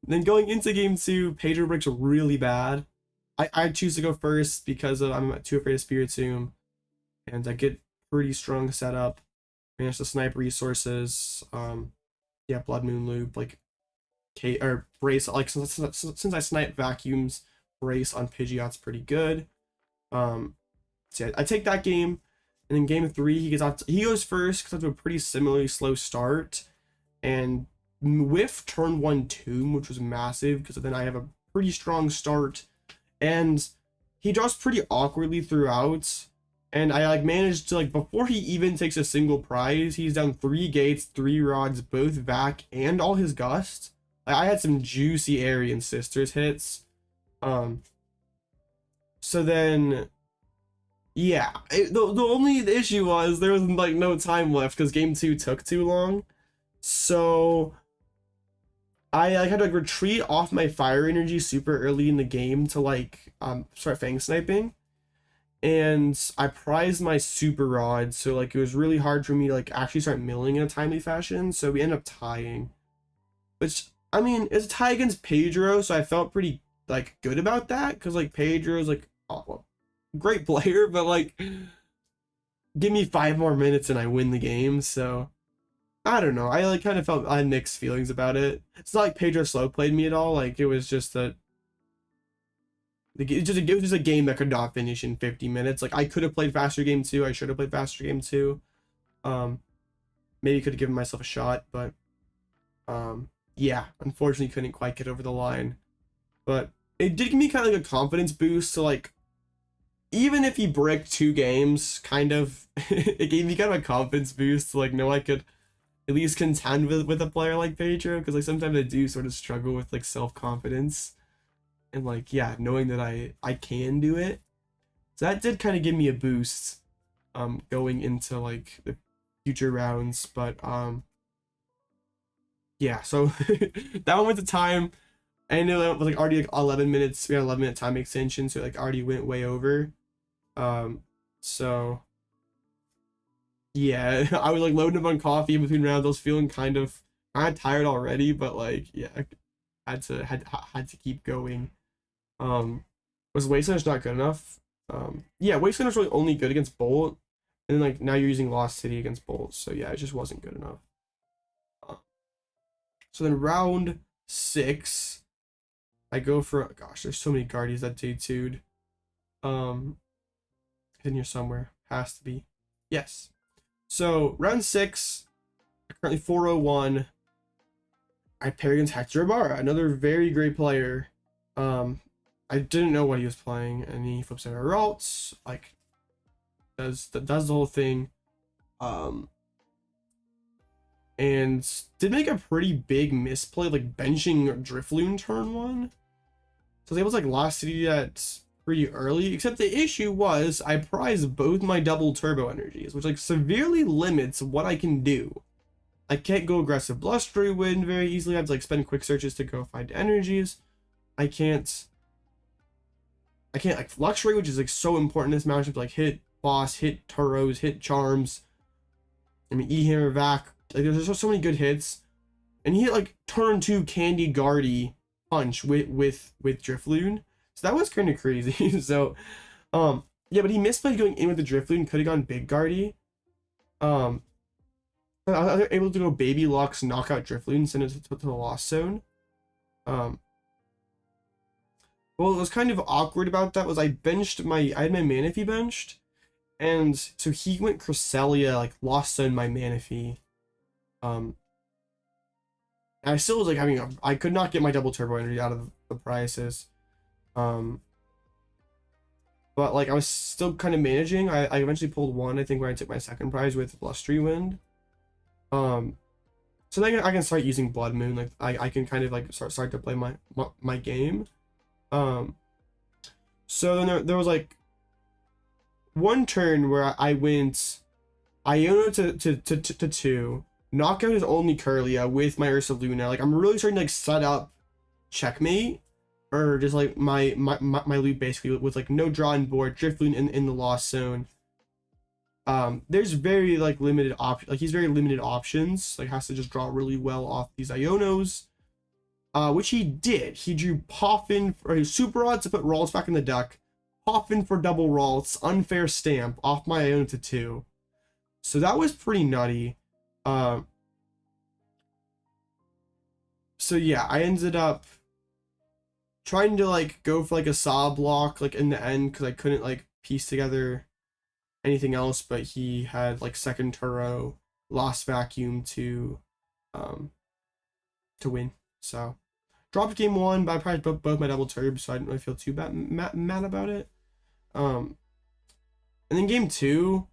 Then going into game 2, Pedro bricks really bad. I choose to go first because I'm too afraid of Spiritomb, and I get pretty strong setup. Manage to snipe resources. Yeah, Blood Moon Loop, like or Brace. Like since I snipe vacuums, Brace on Pidgeot's pretty good. So yeah, I take that game, and then game 3 he goes first because I have a pretty similarly slow start, and whiff turn 1 Tomb, which was massive because then I have a pretty strong start. And he draws pretty awkwardly throughout, and I like managed to like before he even takes a single prize, he's down 3 gates, 3 rods, both vac, and all his gust. I had some juicy Eri and Sisters hits. So then, yeah, the only issue was there was like no time left because game 2 took too long. So I like had to like retreat off my fire energy super early in the game to like start fang sniping, and I prized my super rod, so like it was really hard for me to like actually start milling in a timely fashion. So we ended up tying, which I mean it's a tie against Pedro, so I felt pretty like good about that because like Pedro's like well, great player, but like give me 5 more minutes and I win the game. So I don't know. I like kind of felt I had mixed feelings about it. It's not like Pedro slow played me at all. Like it was just that it was just a game that could not finish in 50 minutes. Like I could have played faster game 2. I should have played faster game 2. Maybe could have given myself a shot, but yeah, unfortunately couldn't quite get over the line. But it did give me kind of like a confidence boost to like even if he bricked 2 games, kind of it gave me kind of a confidence boost to like know I could at least contend with a player like Pedro, because like sometimes I do sort of struggle with like self-confidence and like yeah, knowing that I can do it. So that did kind of give me a boost going into like the future rounds. But yeah, so that one went to time. I know it was like already like 11 minutes. We had 11-minute time extension, so like already went way over. So yeah, I was like loading up on coffee in between rounds. I was feeling kind of tired already, but like yeah, had to keep going. Was Wastelander's not good enough? Yeah, Wastelander's really only good against Bolt, and then like now you're using Lost City against Bolt, so yeah, it just wasn't good enough. So then round 6, I go for gosh, there's so many Guardians that day 2'd. In here somewhere, has to be. Yes. So round 6, currently 401. I pair against Hector Ibarra, another very great player. I didn't know what he was playing, and he flips out our alts, like does the whole thing. And did make a pretty big misplay, like benching Drifloon turn 1. So I was able to like Lost City that pretty early, except the issue was I prized both my double turbo energies, which like severely limits what I can do. I can't go aggressive blustery wind very easily. I have to like spend quick searches to go find energies. I can't like Luxray, which is like so important in this matchup, to like hit boss, hit Turos, hit Charms. I mean, E-Hammer, Vac. Like, there's just so many good hits. And he hit, like, turn 2 Candy Guardy punch with Drifloon. So that was kind of crazy. So, yeah, but he misplayed going in with the Drifloon. Could have gone Big Guardy. I was able to go Baby Lux, knock out Drifloon, and send it to the Lost Zone. Well, what was kind of awkward about that was I had my Manaphy benched, and so he went Cresselia, like, Lost Zone my Manaphy. And I still was like I could not get my double turbo energy out of the prizes. But like I was still kind of managing. I eventually pulled one, I think, when I took my second prize with Blustery Wind. So then I can start using Blood Moon. Like I can kind of like start to play my game. So then there was like one turn where I went Iono to 2, knock out his only Kirlia with my Ursaluna. Like I'm really starting to like set up checkmate, or just like my loot basically with like no draw on board, Drifloon in the Lost Zone. There's very like limited he's very limited options. Like has to just draw really well off these Ionos. Which he did. He drew Poffin for his Super Odds to put Ralts back in the deck. Poffin for double Ralts, unfair stamp off my Iono to 2. So that was pretty nutty. So yeah, I ended up trying to like go for like a saw block like in the end because I couldn't like piece together anything else, but he had like second Turo, Lost Vacuum to win. So dropped game 1, but I prized both my double turbs, so I didn't really feel too mad about it. And then game 2,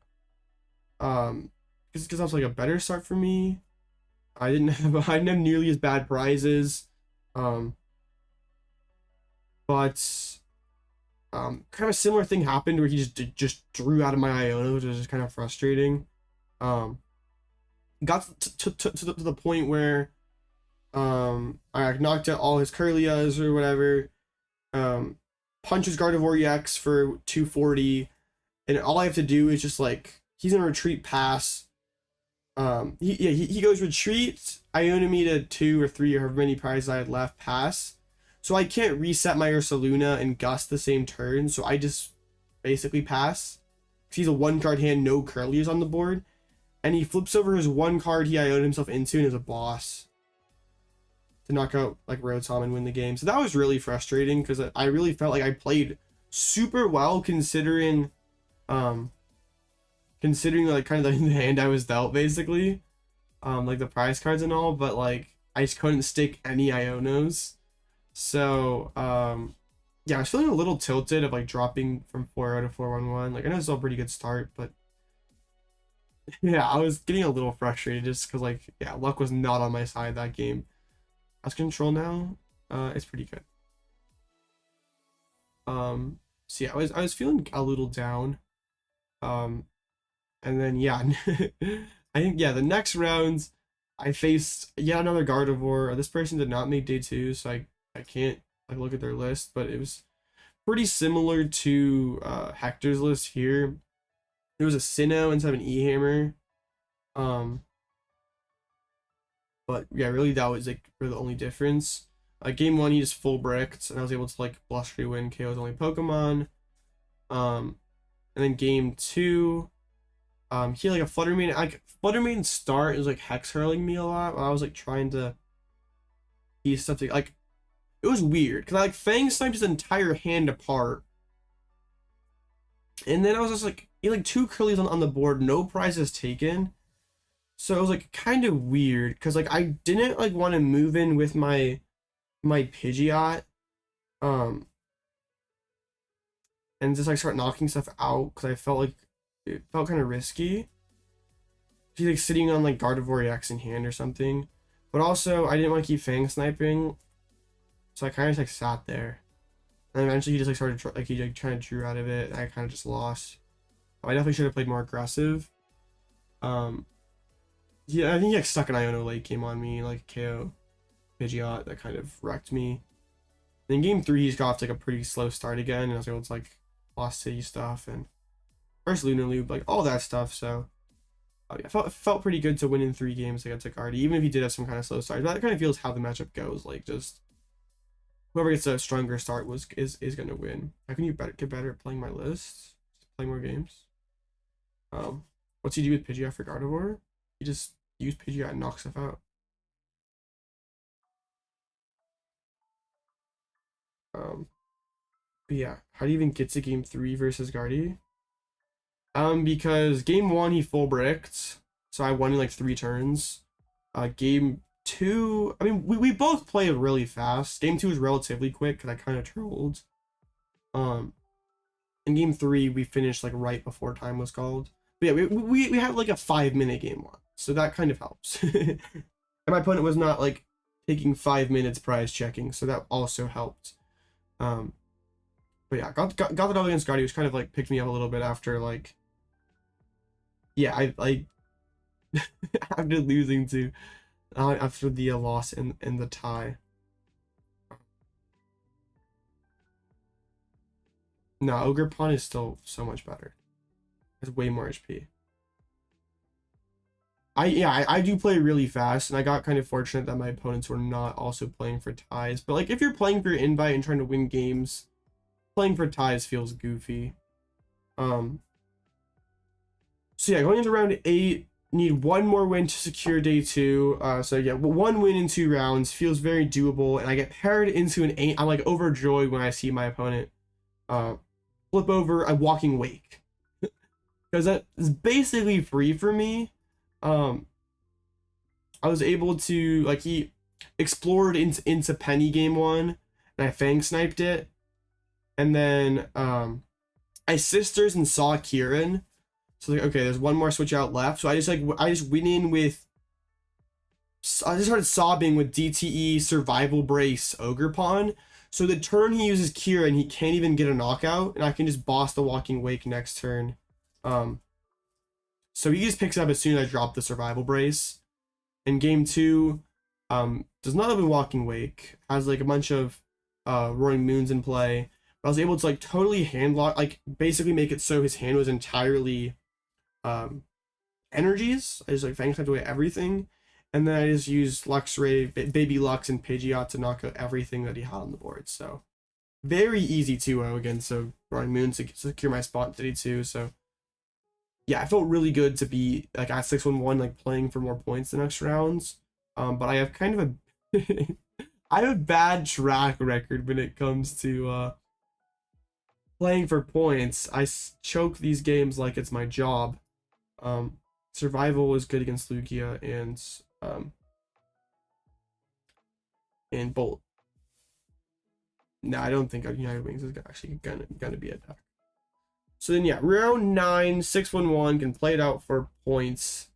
because that was like a better start for me. I didn't have nearly as bad prizes. But kind of a similar thing happened where he just drew out of my Iono, which was just kind of frustrating. Got to the point where I knocked out all his Kirlias or whatever. Punches Gardevoir EX for 240, and all I have to do is just like he's in retreat pass. He goes retreat, Iono me to 2 or 3 or however many prizes I had left pass. So I can't reset my Ursaluna and Gust the same turn, so I just basically pass. He's a 1-card hand, no Curlies on the board. And he flips over his 1 card he Io'd himself into and is a boss to knock out like Rotom and win the game. So that was really frustrating because I really felt like I played super well considering like kind of the hand I was dealt basically. Like the prize cards and all, but like I just couldn't stick any Ionos. So yeah, I was feeling a little tilted of like dropping from 4-0 to 4-1-1. Like I know it's still a pretty good start, but yeah, I was getting a little frustrated just because like yeah, luck was not on my side that game. As control now, it's pretty good. So yeah, I was feeling a little down. And then yeah, I think yeah, the next rounds I faced yet another Gardevoir. This person did not make day 2, so I can't like look at their list, but it was pretty similar to Hector's list here. There was a Sinnoh instead of an E-Hammer. But yeah, really that was like the only difference. Game 1 he just full bricked, and I was able to like Blustery Wind KO his only Pokemon. And then game 2, he had like a Fluttermane. Like Fluttermane start is like hex hurling me a lot while I was like trying to piece stuff together. Like it was weird because I like Fang sniped his entire hand apart, and then I was just like he had like 2 Curlies on the board, no prizes taken. So it was like kind of weird because like I didn't like want to move in with my Pidgeot, and just like start knocking stuff out because I felt like it felt kind of risky. He's like sitting on like Gardevoir EX in hand or something, but also I didn't want to keep Fang sniping, so I kind of just like sat there, and eventually he just like started like he like trying to drew out of it, and I kind of just lost. I definitely should have played more aggressive. Yeah, I think he like stuck an Iono late game on me, like KO Pidgeot, that kind of wrecked me. Then game 3 he's got off to like a pretty slow start again, and I was able to like Lost City stuff, and Ursaluna Loop, like all that stuff. So I felt pretty good to win in 3 games against a Guardy, even if he did have some kind of slow starts. But that kind of feels how the matchup goes. Like just whoever gets a stronger start is gonna win. How can you get better at playing my list? Just play more games. What's he do with Pidgeot for Gardevoir? He just use Pidgeot and knock stuff out. But yeah, how do you even get to game 3 versus Guardy? Because game 1 he full bricked, so I won in like 3 turns. Game 2, I mean we both played really fast. Game 2 was relatively quick because I kind of trolled. In game 3 we finished like right before time was called. But yeah, we had like a 5-minute game 1, so that kind of helps. And my opponent was not like taking 5 minutes prize checking, so that also helped. But yeah, got the dub against Guardy, which kind of like picked me up a little bit after like, yeah, I after losing to after the loss in the tie. No, Ogerpon is still so much better. Has way more HP. I do play really fast, and I got kind of fortunate that my opponents were not also playing for ties. But like if you're playing for your invite and trying to win games, playing for ties feels goofy. So yeah, going into round 8, need 1 more win to secure day 2. So yeah, 1 win in 2 rounds feels very doable, and I get paired into an 8. I'm like overjoyed when I see my opponent flip over a Walking Wake, because that is basically free for me. I was able to, like, he explored into Penny game 1, and I Fang sniped it, and then I sisters and saw Kieran, so like, okay, there's 1 more switch out left, so I just went in with, I just started sobbing with DTE Survival Brace Ogerpon. So the turn he uses Kieran, he can't even get a knockout, and I can just boss the Walking Wake next turn. So he just picks it up as soon as I drop the Survival Brace. In game 2, does not have a Walking Wake, has like a bunch of Roaring Moons in play. But I was able to like totally hand lock, like basically make it so his hand was entirely energies. I just like Fang sniped away everything. And then I just used Luxray, Baby Lux, and Pidgeot to knock out everything that he had on the board. So very easy 2-0 against Roaring Moon to secure my spot in 32. So yeah, I felt really good to be like at 6-1-1, like playing for more points the next rounds. But I have kind of a I have a bad track record when it comes to playing for points. I choke these games like it's my job. Survival is good against Lugia and Bolt. No, I don't think United Wings is actually gonna be a deck. So then yeah, round 9, 6-1-1, can play it out for points,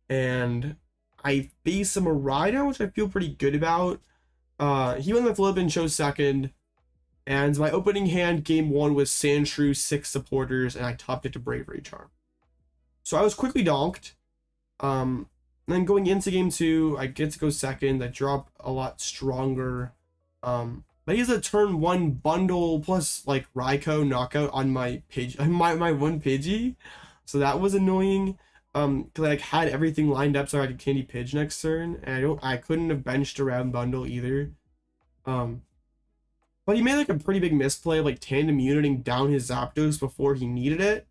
and I face a Miraidon, which I feel pretty good about. He won the flip and chose second, and my opening hand game 1 was Sandshrew 6 supporters, and I topped it to Bravery Charm. So I was quickly donked. Then going into game 2, I get to go second. I drop a lot stronger. But he has a turn 1 bundle plus like Raikou knockout on my my 1 Pidgey. So that was annoying. Cause I like had everything lined up so I could candy Pidge next turn, and I couldn't have benched around bundle either. But he made like a pretty big misplay of like tandem uniting down his Zapdos before he needed it.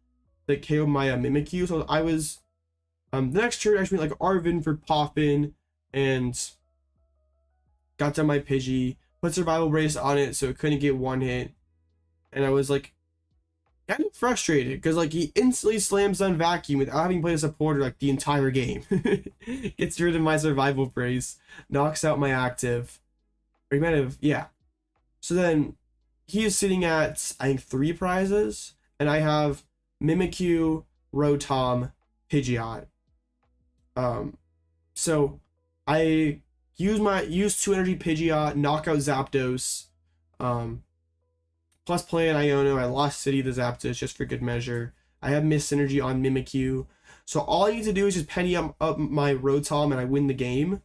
That KO'd my Mimikyu. So I was the next turn I actually went like Arven for Poffin and got down my Pidgey, put Survival Brace on it so it couldn't get 1 hit, and I was like kind of frustrated because like he instantly slams down Vacuum without having played a supporter like the entire game. Gets rid of my Survival Brace, knocks out my active, or he might have, yeah. So then he is sitting at I think 3 prizes, and I have Mimikyu, Rotom, Pidgeot. So I use 2 energy Pidgeot, knock out Zapdos, plus play an Iono. I Lost City the Zapdos just for good measure. I have Mist Energy on Mimikyu. So all I need to do is just Penny up my Rotom and I win the game.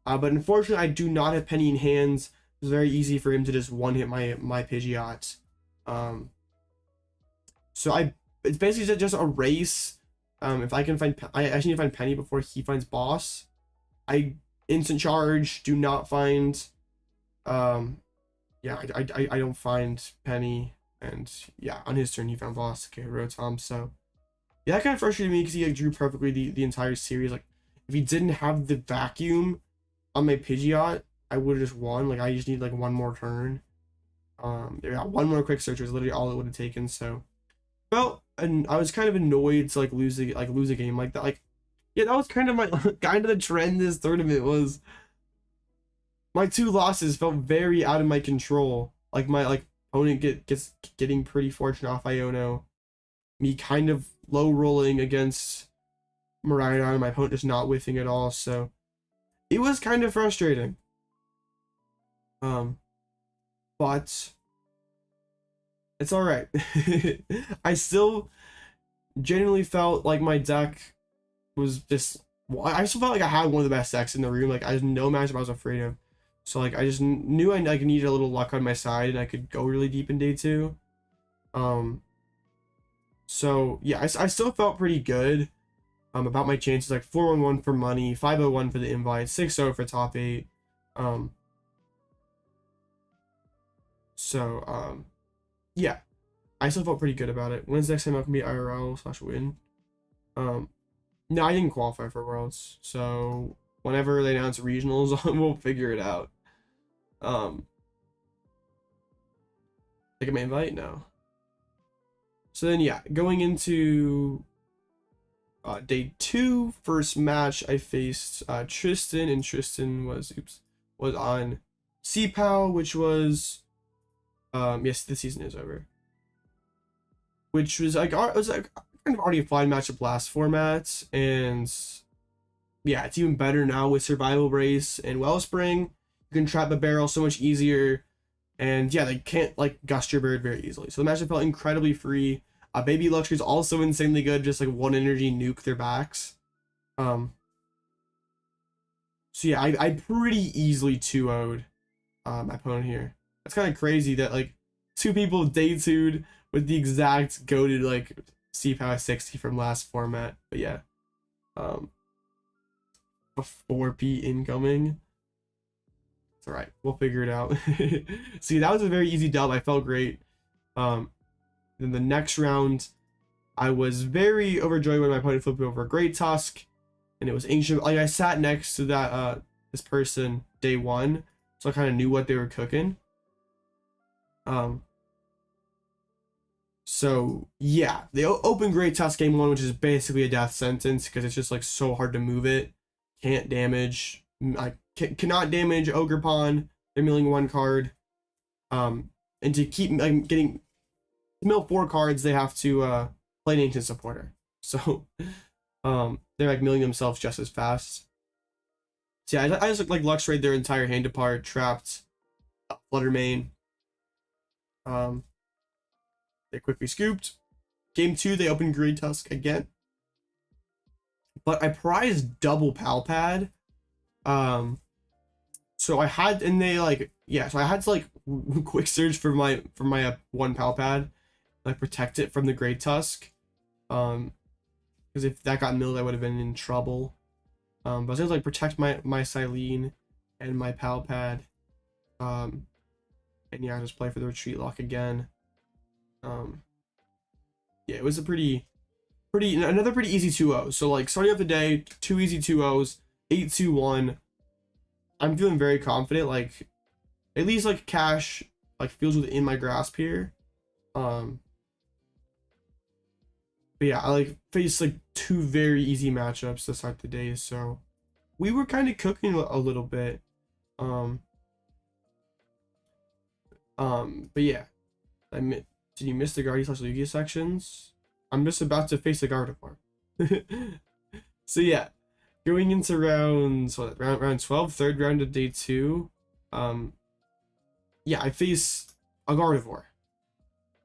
But unfortunately I do not have Penny in hands. It's very easy for him to just 1-hit my Pidgeot. So I it's basically just a race. If I can find, I actually need to find Penny before he finds Boss. I instant charge, do not find, yeah, I don't find Penny, and yeah, on his turn he found Boss. Okay, Rotom. So yeah, that kind of frustrated me because he like drew perfectly the entire series. Like if he didn't have the vacuum on my Pidgeot, I would have just won. Like I just need like one more turn. Yeah, one more quick search was literally all it would have taken. So well, and I was kind of annoyed to like lose a game like that. Like yeah, that was kind of my kind of the trend this tournament was. My 2 losses felt very out of my control. Like my opponent getting pretty fortunate off Iono. Me kind of low rolling against Miraidon, my opponent just not whiffing at all. So it was kind of frustrating. But it's all right. I still genuinely felt like my deck was just. I still felt like I had one of the best decks in the room. Like I just no matchup I was afraid of. So like I just knew I like needed a little luck on my side, and I could go really deep in day 2. So yeah, I still felt pretty good about my chances. Like 4-1-1 for money, 5-0-1 for the invite, 6-0 for top 8. Yeah, I still felt pretty good about it. When's next time I can be IRL/win? No, I didn't qualify for Worlds, so whenever they announce regionals, we'll figure it out. Take my invite? No. So then, yeah, going into day 2, first match, I faced Tristan, and Tristan was on CPAL, which was yes, the season is over. Which was like it was like kind of already a fine matchup last format, and yeah, it's even better now with Survival Brace and Wellspring. You can trap a barrel so much easier, and yeah, they can't like gust your bird very easily. So the matchup felt incredibly free. Baby Luxray is also insanely good, just like 1 energy nuke their backs. So yeah, I pretty easily 2-0'd my opponent here. That's kind of crazy that like 2 people day 2'd with the exact goated like CPAL 60 from last format. But yeah, a 4P incoming. It's all right, we'll figure it out. See, that was a very easy dub. I felt great. Then the next round, I was very overjoyed when my opponent flipped over a Great Tusk, and it was ancient. Like I sat next to that this person day 1, so I kind of knew what they were cooking. So yeah, they open Great Tusk game 1, which is basically a death sentence because it's just like so hard to move it. Can't damage. I cannot damage Ogerpon. They're milling 1 card. And to keep getting to mill 4 cards, they have to play an ancient supporter. So they're like milling themselves just as fast. So yeah, I just like Luxray their entire hand apart, trapped Flutter Mane. They quickly scooped. Game 2, they opened Great Tusk again. But I prized double Pal Pad. So I had, and they like, yeah, so I had to like quick search for my 1 Pal Pad, like protect it from the Great Tusk. Because if that got milled, I would have been in trouble. But I was able to like protect my Cyllene and my Pal Pad. And yeah, I just play for the retreat lock again. Yeah, it was a another pretty easy 2-0. So like starting off the day, 2 easy 2-0s, 8-2-1. I'm feeling very confident. Like at least like cash like feels within my grasp here. But yeah, I like faced like 2 very easy matchups to start the day, so we were kind of cooking a little bit. But yeah, did you miss the Guardy/Lugia sections? I'm just about to face a Gardevoir. So yeah, going into round 12, third round of day 2. Yeah, I face a Gardevoir,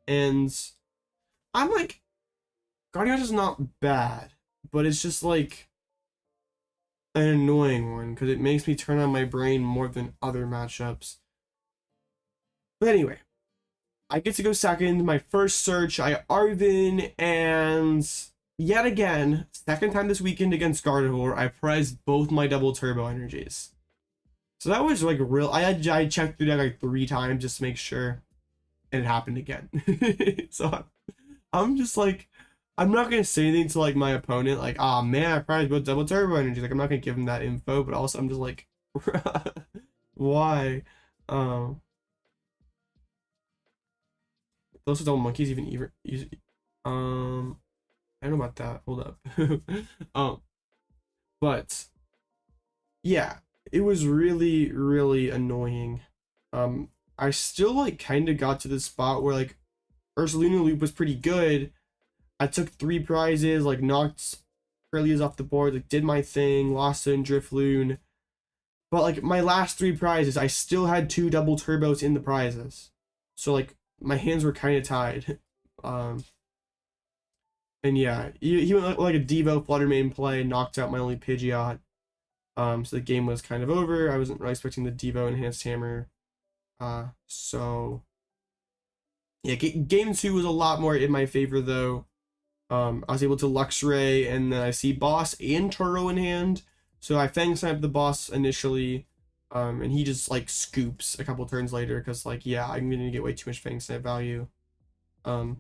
and I'm like, Guardian is not bad, but it's just like an annoying one because it makes me turn on my brain more than other matchups. But anyway, I get to go second. My first search, I Arven, and yet again, second time this weekend against Gardevoir, I prized both my double turbo energies. So that was like real. I checked through that like 3 times just to make sure, and it happened again. So I'm just like, I'm not gonna say anything to like my opponent, like, ah, man, I prized both double turbo energies. Like, I'm not gonna give him that info, but also I'm just like, why? Those adult monkeys even I don't know about that. Hold up. But yeah, it was really, really annoying. I still like kind of got to the spot where like Ursaluna loop was pretty good. I took 3 prizes, like knocked Kirlias off the board, like did my thing, lost in Drifloon. But like my last 3 prizes, I still had 2 double turbos in the prizes. So like my hands were kind of tied. And yeah, he went like a Devo Flutter Mane play, knocked out my only Pidgeot. So the game was kind of over. I wasn't really expecting the Devo Enhanced Hammer. So yeah, game 2 was a lot more in my favor though. I was able to Luxray, and then I see boss and Turo in hand. So I Fang Sniped the boss initially, and he just like scoops a couple turns later because like, yeah, I'm gonna get way too much Fang Snipe value. But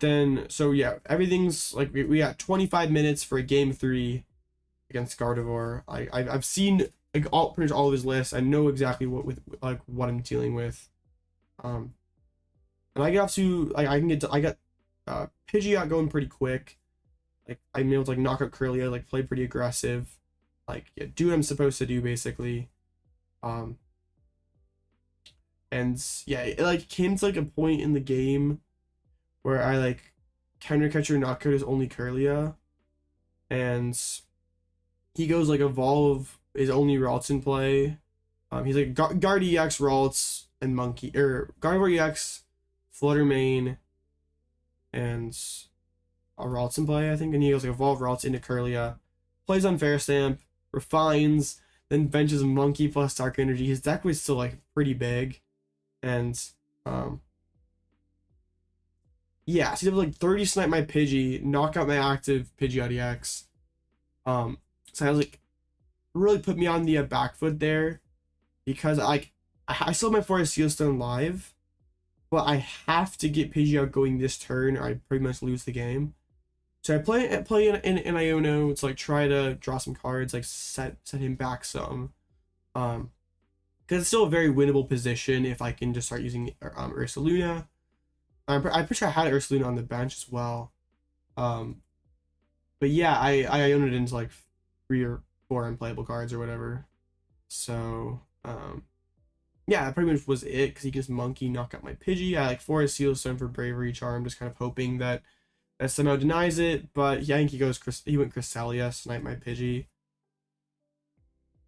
then, so yeah, everything's like, we got 25 minutes for a game 3 against Gardevoir. I've seen like pretty much all of his lists. I know exactly what I'm dealing with. And I get up to like I got Pidgeot going pretty quick. Like I'm able to like knock out Kirlia, like play pretty aggressive, like yeah, do what I'm supposed to do basically. And yeah, it like came to like a point in the game where I like counter catcher knockout his only Kirlia, and he goes like evolve his only Ralts in play. He's like Guard EX Ralts and Monkey, or Gardevoir EX, Flutter Mane, and a Ralts in play, I think, and he goes like evolve Ralts into Kirlia, plays on Fair Stamp, refines, then benches Monkey plus Dark Energy. His deck was still like pretty big, and yeah, so he did like 30 snipe my Pidgey, knock out my active Pidgeot EX. So I was like, really put me on the back foot there, because like I still have my Forest Seal Stone live, but I have to get Pidgeot going this turn or I pretty much lose the game. So I play in Iono to like try to draw some cards, like set him back some. Because it's still a very winnable position if I can just start using Ursaluna. I'm pretty sure I had Ursaluna on the bench as well. But yeah, I owned it into like 3 or 4 unplayable cards or whatever. So yeah, that pretty much was it, because he can just monkey knock out my Pidgey. I like Forest Seal Stone for Bravery Charm, just kind of hoping that somehow denies it. But yeah, I think he went Cresselia, snipe my Pidgey.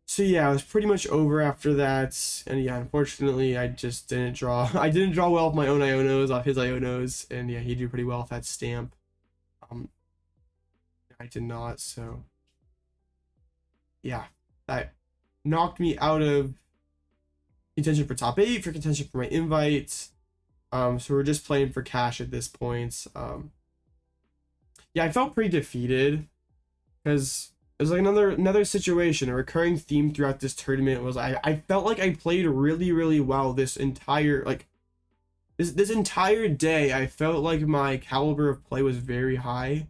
So yeah, it was pretty much over after that, and yeah, unfortunately, I just didn't draw. I didn't draw well with my own Ionos off his Ionos, and yeah, he did pretty well with that stamp. I did not, so yeah, that knocked me out of contention for top 8, for contention for my invite. So we're just playing for cash at this point. Yeah, I felt pretty defeated, because it was like another situation. A recurring theme throughout this tournament was I felt like I played really, really well this entire this entire day. I felt like my caliber of play was very high.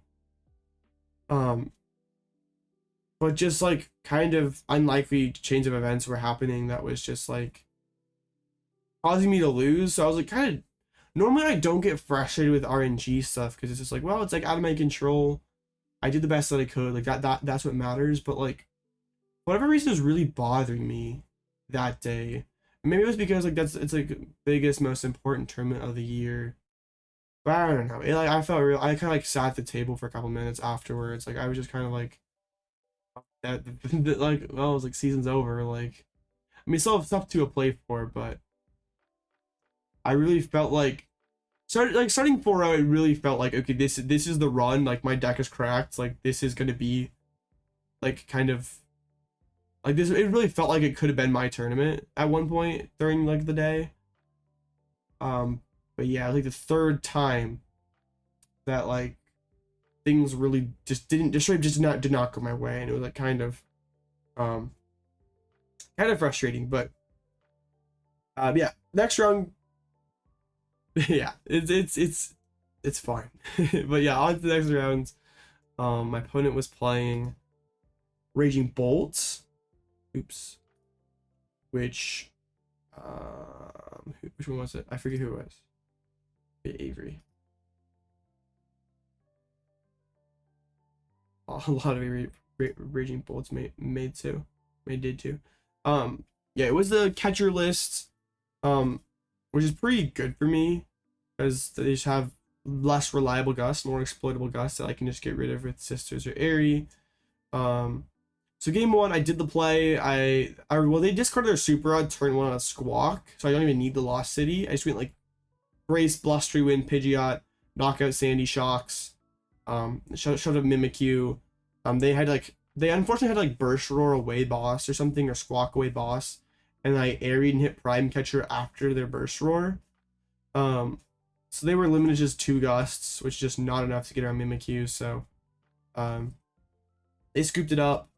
But just like kind of unlikely change of events were happening that was just like causing me to lose. So I was like, kind of, normally I don't get frustrated with RNG stuff, because it's just like, well, it's like out of my control. I did the best that I could. Like that's what matters. But like, whatever reason was really bothering me that day. Maybe it was because like it's like biggest, most important tournament of the year. But I don't know. I felt real. I kind of like sat at the table for a couple minutes afterwards. Like I was just kind of like that. Like, well, it was like season's over. Like, I mean, still have stuff to play for, but I really felt like starting 4-0, it really felt like, okay, this is the run. Like my deck is cracked. Like this is gonna be like kind of like this. It really felt like it could have been my tournament at one point during like the day. But yeah, like the third time that like things really just did not go my way, and it was like kind of frustrating. But yeah, next round, yeah, it's fine. But yeah, on to the next round. My opponent was playing Raging Bolts. Oops. Which one was it? I forget who it was. Avery. A lot of Raging Bolts made too. Yeah, it was the catcher list, which is pretty good for me because they just have less reliable gusts, more exploitable gusts that I can just get rid of with Sisters or Eri. So game one, I did the play. Well, they discarded their Super Rod, turn one on a Squawk, so I don't even need the Lost City. I just went like Brace, Blustery Wind, Pidgeot, Knockout Sandy Shocks, shoved up Mimikyu. They unfortunately had like Burst Roar away boss or something, or Squawk away boss, and I Eri and hit Prime Catcher after their Burst Roar. So they were limited to just 2 gusts, which is just not enough to get around Mimikyu. So they scooped it up.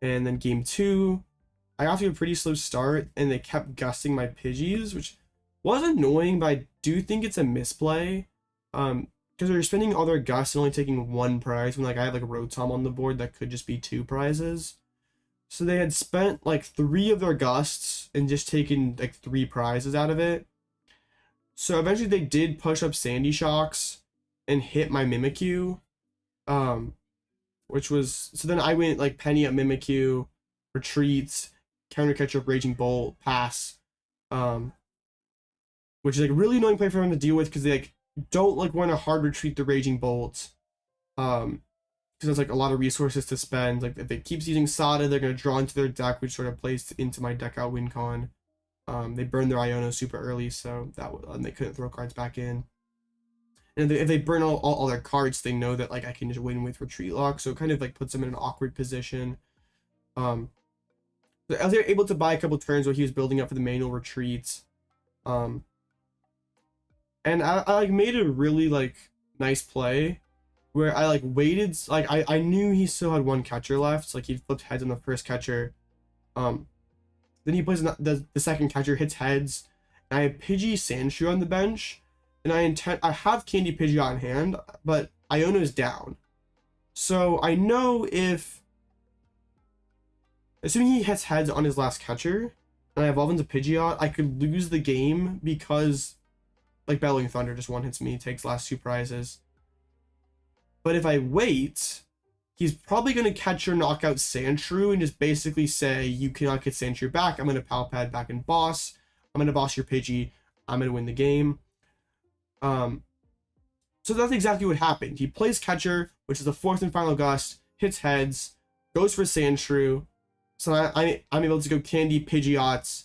And then game 2, I got to a pretty slow start, and they kept gusting my Pidgeys, which was annoying, but I do think it's a misplay. Because they're spending all their gusts and only taking 1 prize, when like I have like a Rotom on the board that could just be 2 prizes. So they had spent like 3 of their gusts and just taken like 3 prizes out of it. So eventually they did push up Sandy Shocks and hit my Mimikyu. Which was, so then I went like Penny at Mimikyu, retreats, counter catch up Raging Bolt, pass, which is like a really annoying play for them to deal with because they like don't like want to hard retreat the Raging Bolt, because there's like a lot of resources to spend. Like if it keeps using Sada, they're gonna draw into their deck, which sort of plays into my deck out win con. They burned their Iono super early, so and they couldn't throw cards back in. And if they burn all their cards, they know that like I can just win with Retreat Lock, so it kind of like puts them in an awkward position. I was able to buy a couple turns while he was building up for the manual retreats. And I like made a really like nice play where I like waited, like I knew he still had 1 catcher left, so like he flipped heads on the first catcher. Then he plays the second catcher, hits heads, and I have Pidgey Sandshrew on the bench. And I have Candy Pidgeot in hand, but Iono is down. So I know assuming he hits heads on his last catcher, and I evolve into Pidgeot, I could lose the game because, like, Bellowing Thunder just 1-hits me, takes last 2 prizes. But if I wait, he's probably going to catch or knock out Sandshrew and just basically say, you cannot get Sandshrew back, I'm going to Pal Pad back in boss, I'm going to boss your Pidgey, I'm going to win the game. So that's exactly what happened. He plays catcher, which is the 4th and final gust, hits heads, goes for Sandshrew. So I'm able to go Candy Pidgeots,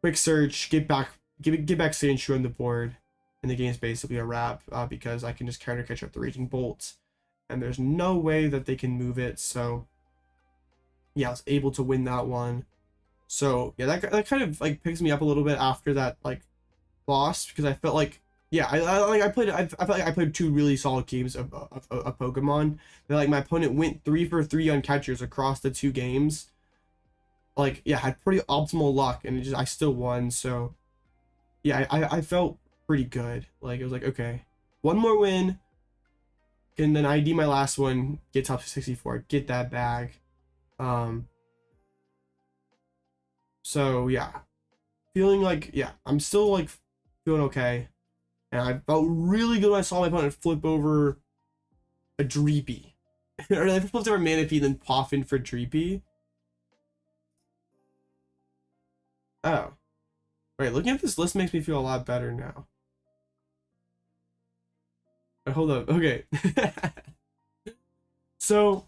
quick search, get back Sandshrew on the board, and the game's basically a wrap because I can just counter catch up the Raging Bolt, and there's no way that they can move it. So yeah, I was able to win that one. So yeah, that kind of like picks me up a little bit after that like loss, because I felt like, yeah, I felt like I played 2 really solid games of Pokemon. That like my opponent went 3 for 3 on catchers across the 2 games. Like, yeah, had pretty optimal luck, and I still won. So yeah, I felt pretty good. Like it was like, okay, 1 more win, and then ID my last one, get top 64, get that bag. So yeah, feeling like, yeah, I'm still like feeling okay. And I felt really good when I saw my opponent flip over a Dreepy. Or I flipped over Manaphy, then Poffin for Dreepy. Oh. Wait, looking at this list makes me feel a lot better now. Wait, hold up. Okay. So,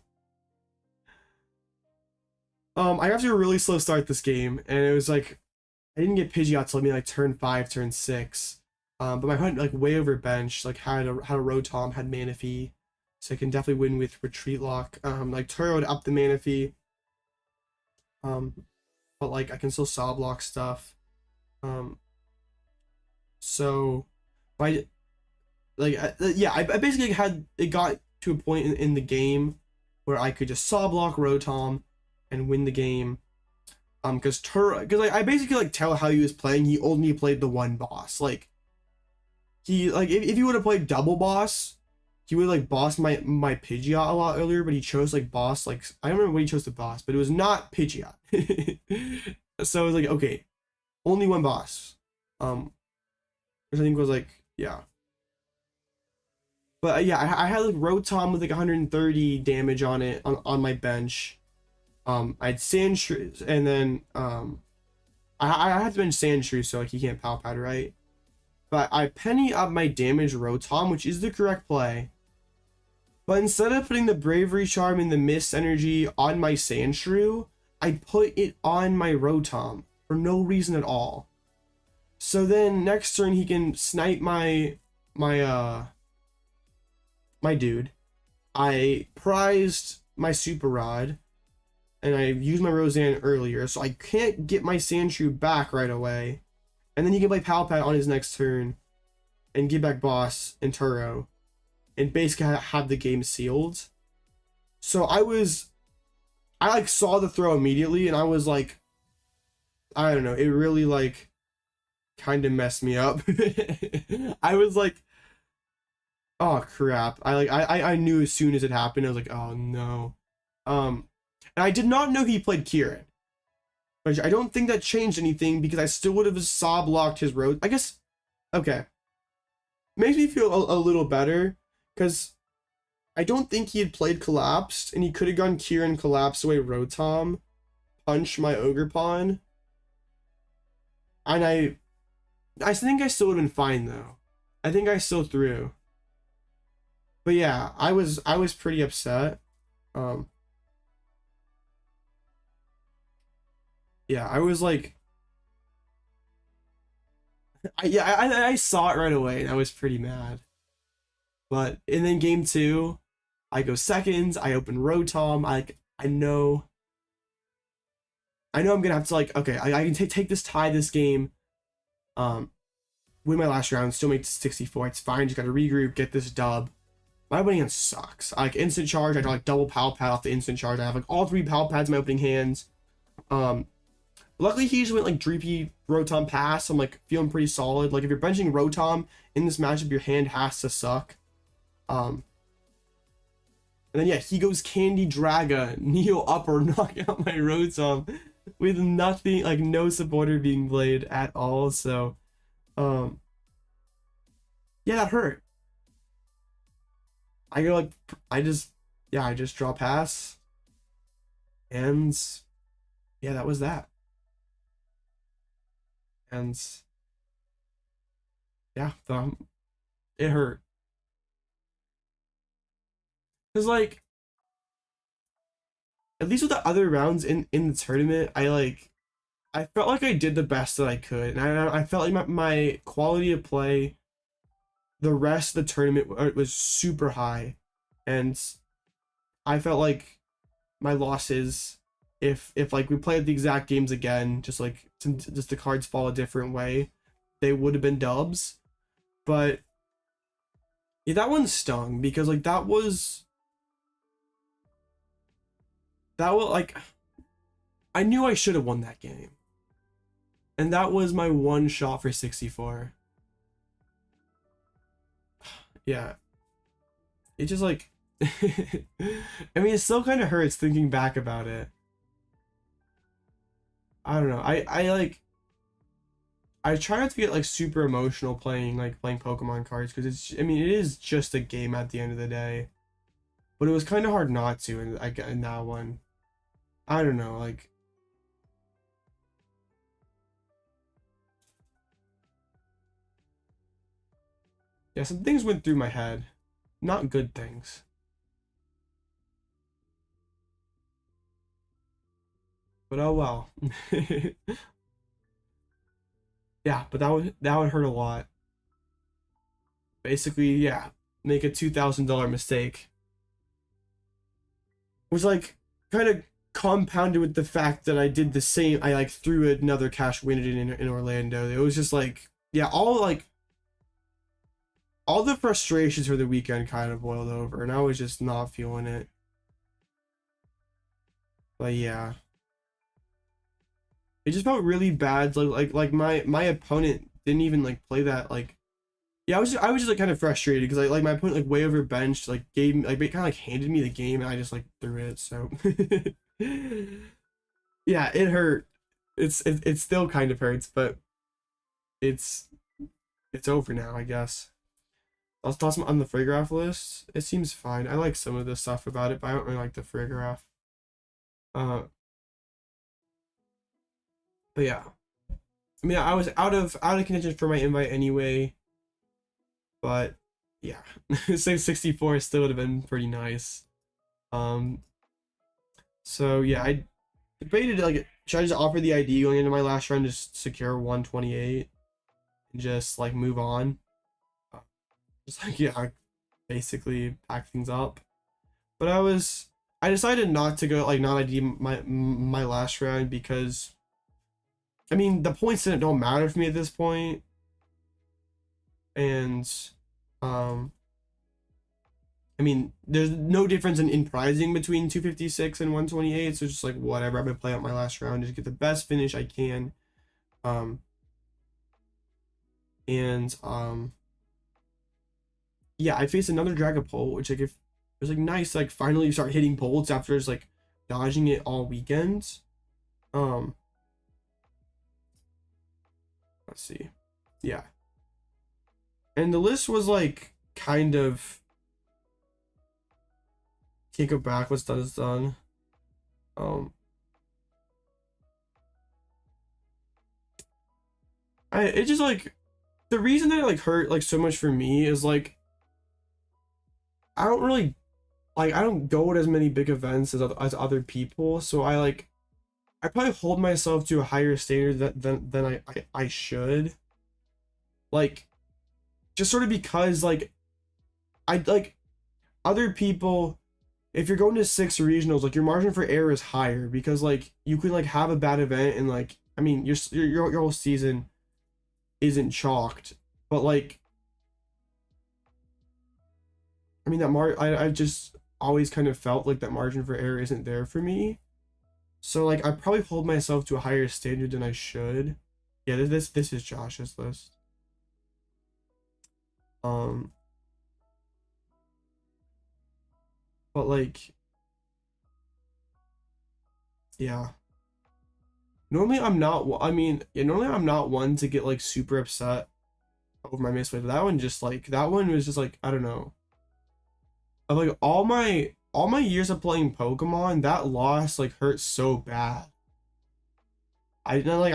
I got to a really slow start this game, and it was like, I didn't get Pidgeot till maybe like turn 5, turn 6. But my opponent like way over bench, like had a Rotom, had Manaphy, so I can definitely win with Retreat Lock. Like Turrowed up the Manaphy, but like I can still saw block stuff. So, I yeah, I basically had it got to a point in the game where I could just saw block Rotom and win the game. Because I basically like tell how he was playing. He only played the one boss. Like, he like if he would have played double boss, he would like boss my Pidgeot a lot earlier. But he chose like boss, like I don't remember what he chose to boss, but it was not Pidgeot. So I was like, okay, only one boss. Which I think was like, yeah. But yeah, I had like Rotom with like 130 damage on it on my bench. I had Sandshrew, and then I had to bench Sandshrew, so like he can't Pal Pad, right? But I penny up my damage Rotom, which is the correct play. But instead of putting the Bravery Charm and the Mist Energy on my Sandshrew, I put it on my Rotom for no reason at all. So then next turn he can snipe my dude. I prized my Super Rod, and I used my Roseanne earlier, so I can't get my Sandshrew back right away. And then he can play Pal Pad on his next turn and get back boss and Turo and basically have the game sealed. So I like saw the throw immediately, and I was like, I don't know, it really like kind of messed me up. I was like, oh crap. I knew as soon as it happened, I was like, oh no. And I did not know he played Kieran. But I don't think that changed anything because I still would have saw blocked his road. I guess, okay. Makes me feel a little better because I don't think he had played Collapsed, and he could have gone Kieran, Collapsed away Rotom, punch my Ogerpon. And I think I still would have been fine though. I think I still threw. But yeah, I was pretty upset. Yeah, I was like, I saw it right away, and I was pretty mad. But and then game 2, I go seconds. I open Rotom. I know I'm gonna have to like, okay, I can take this tie this game, win my last round, still make 64. It's fine. Just gotta regroup, get this dub. My opening hand sucks. I like instant charge. I draw like double Pal Pad off the instant charge. I have like all 3 Pal Pads in my opening hands. Luckily he just went like Dreepy Rotom pass. I'm like feeling pretty solid. Like if you're benching Rotom in this matchup, your hand has to suck. And then yeah, he goes Candy Draga, Neo Upper, knock out my Rotom with nothing, like no supporter being played at all. So yeah, that hurt. I go like I just draw pass, and yeah, that was that. And yeah, it hurt. Cause like, at least with the other rounds in the tournament, I felt like I did the best that I could, and I felt like my quality of play, the rest of the tournament was super high, and I felt like my losses, if like we played the exact games again, just the cards fall a different way, they would have been dubs. But yeah, that one stung because like that was like, I knew I should have won that game, and that was my one shot for 64. Yeah, it just like I mean, it still kind of hurts thinking back about it. I don't know. I try not to get like super emotional playing Pokemon cards, because it's, I mean, it is just a game at the end of the day. But it was kind of hard not to in that one. I don't know, like, yeah, some things went through my head. Not good things. But oh well. Yeah, but that would hurt a lot. Basically, yeah, make a $2,000 mistake. Was like kind of compounded with the fact that I did the same. I like threw another cash win in Orlando. It was just like, yeah, all like all the frustrations for the weekend kind of boiled over, and I was just not feeling it. But yeah, it just felt really bad. Like my opponent didn't even like play that. Like, yeah, I was just like kind of frustrated because like my opponent like way over benched, like gave me like, kind of like handed me the game, and I just like threw it. So yeah, it hurt. It still kind of hurts, but it's over now, I guess. I'll toss them on the Fraygraph list. It seems fine. I like some of the stuff about it, but I don't really like the Fraygraph. But yeah, I mean, I was out of contention for my invite anyway. But yeah, save 64 still would have been pretty nice. So yeah, I debated like should I just offer the ID going into my last run, just secure 128 and just like move on. Just like, yeah, basically pack things up. But I decided not to go like not ID my last round because I mean the points don't matter for me at this point. And I mean there's no difference in pricing between 256 and 128, so just like whatever, I'm gonna play out my last round, just get the best finish I can. Yeah, I faced another Dragapult, which like if it was like nice, like finally you start hitting bolts after just like dodging it all weekend. Let's see. Yeah. And the list was like kind of can't go back, what's done is done. It just like the reason that it like hurt like so much for me is like I don't really like I don't go to as many big events as other people, so I probably hold myself to a higher standard than I should, like just sort of because like I like other people, if you're going to 6 regionals, like your margin for error is higher because like you can like have a bad event and like I mean your whole season isn't chalked, but like I mean that I just always kind of felt like that margin for error isn't there for me, so like I probably hold myself to a higher standard than I should. Yeah, this is Josh's list. But like yeah, normally I'm not, I mean yeah, normally I'm not one to get like super upset over my misplay, but that one just like that one was just like I don't know, of like all my years of playing Pokemon, that loss like hurt so bad. I don't like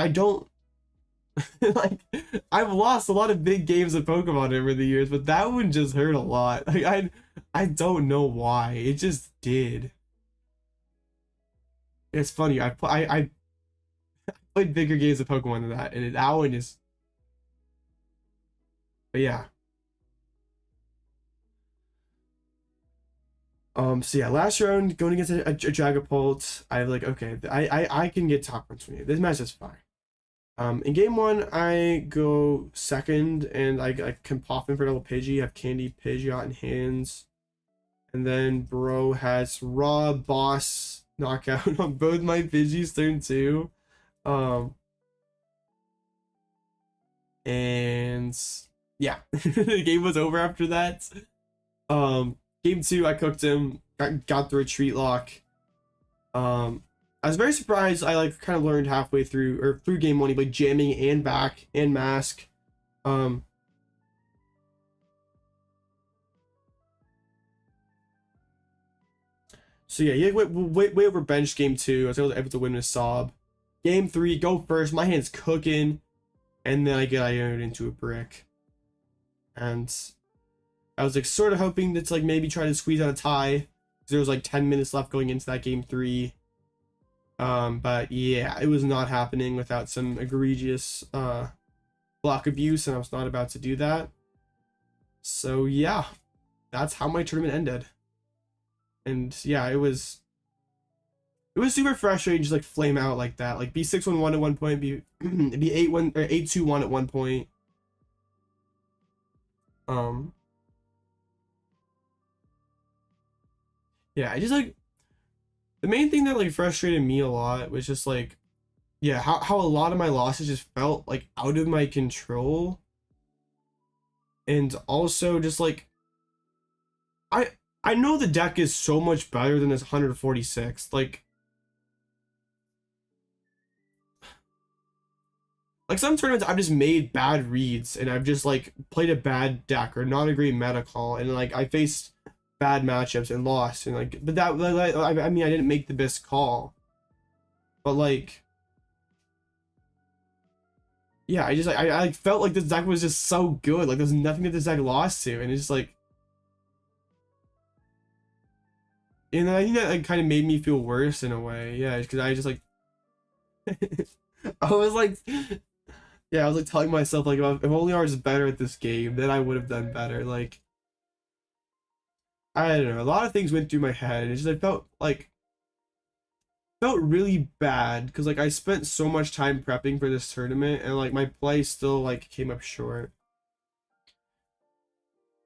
I've lost a lot of big games of Pokemon over the years, but that one just hurt a lot. Like I don't know why, it just did. It's funny, I played bigger games of Pokemon than that, and that one is, but yeah. So yeah, last round going against a Dragapult, I like okay, I can get top 120. This match is fine. In game 1, I go second, and I can pop in for double Pidgey, have Candy Pidgeot in hands, and then bro has raw boss knockout on both my Pidgeys turn 2. And yeah, the game was over after that. Game 2, I cooked him, got the retreat lock. I was very surprised. I like kind of learned halfway through, or through game 1, he played jamming and back and mask. So yeah, he way over bench game 2. I was able to win with Sob. Game 3, go first. My hand's cooking, and then I get Iono into a brick, and I was like sort of hoping to like maybe try to squeeze out a tie because there was like 10 minutes left going into that game 3. But yeah, it was not happening without some egregious block abuse, and I was not about to do that. So yeah, that's how my tournament ended. And yeah, it was super frustrating just like flame out like that, like be 6-1-1 at one point, be 8-1 or 8-2-1 at one point. yeah, I just like the main thing that like frustrated me a lot was just like, yeah, how a lot of my losses just felt like out of my control. And also just like I know the deck is so much better than this 146. Like some tournaments I've just made bad reads and I've just like played a bad deck or not a great meta call and like I faced bad matchups and lost and like, but that like, I mean I didn't make the best call, but like yeah, I just like I felt like this deck was just so good, like there's nothing that this deck lost to, and it's just like, and I think that like kind of made me feel worse in a way, yeah, because I just like I was like, yeah, I was like telling myself like if only I was better at this game, then I would have done better. Like I don't know, a lot of things went through my head, and it just I felt really bad because like I spent so much time prepping for this tournament, and like my play still like came up short.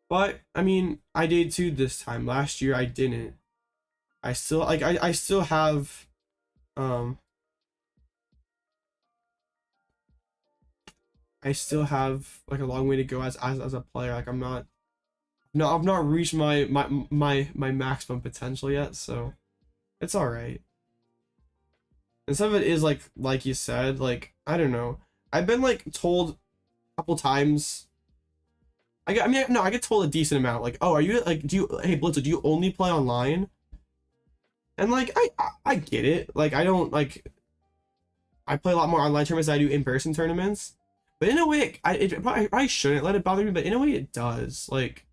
But I mean, I did too this time. Last year I didn't. I still like I still have I still have like a long way to go as a player. Like I've not reached my maximum potential yet, so it's all right. And some of it is like you said, like I don't know. I've been like told a couple times. I get told a decent amount. Like, oh, are you like hey Blitzer, do you only play online? And like I get it. Like I don't like I play a lot more online tournaments than I do in-person tournaments. But in a way, I shouldn't let it bother me, but in a way it does. Like,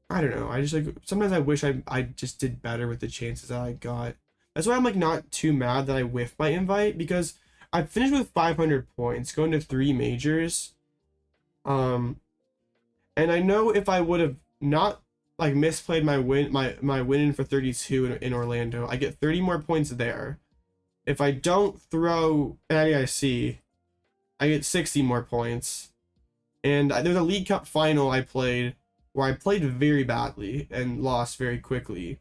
I don't know. I just like, sometimes I wish I just did better with the chances that I got. That's why I'm like not too mad that I whiffed my invite, because I finished with 500 points, going to 3 majors. And I know if I would have not like misplayed my win in for 32 in Orlando, I get 30 more points there. If I don't throw NIC, I get 60 more points. And there's a League Cup final I played where I played very badly and lost very quickly.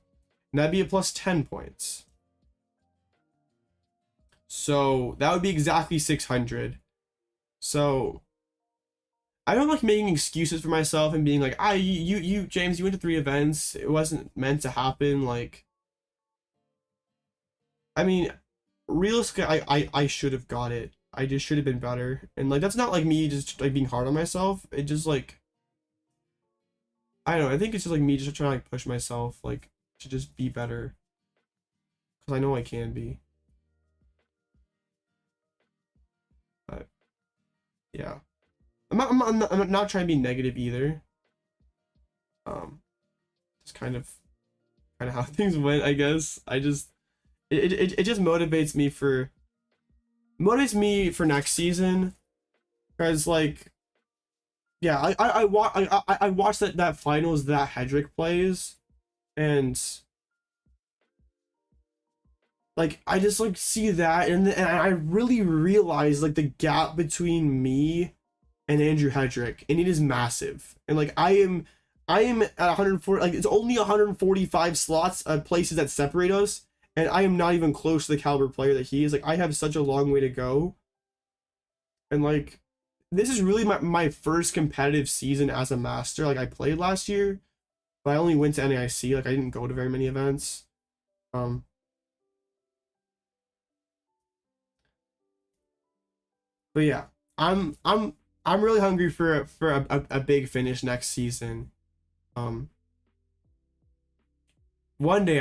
And that'd be a plus 10 points. So that would be exactly 600. So I don't like making excuses for myself and being like, you James, you went to 3 events. It wasn't meant to happen. Like, I mean, realistically, I should have got it. I just should have been better. And like that's not like me just like being hard on myself. It just like I don't know, I think it's just like me just trying to like push myself like to just be better. Cause I know I can be. But yeah. I'm not trying to be negative either. Just kind of how things went, I guess. I just it just motivates me for next season, because like yeah, I watched that finals that Hedrick plays, and like I just like see that, and I really realize like the gap between me and Andrew Hedrick, and it is massive. And like I am at 140, like it's only 145 slots places that separate us, and I am not even close to the caliber player that he is. Like I have such a long way to go. And like this is really my first competitive season as a master. Like I played last year, but I only went to NAIC. Like I didn't go to very many events. But yeah, I'm really hungry for a big finish next season. One day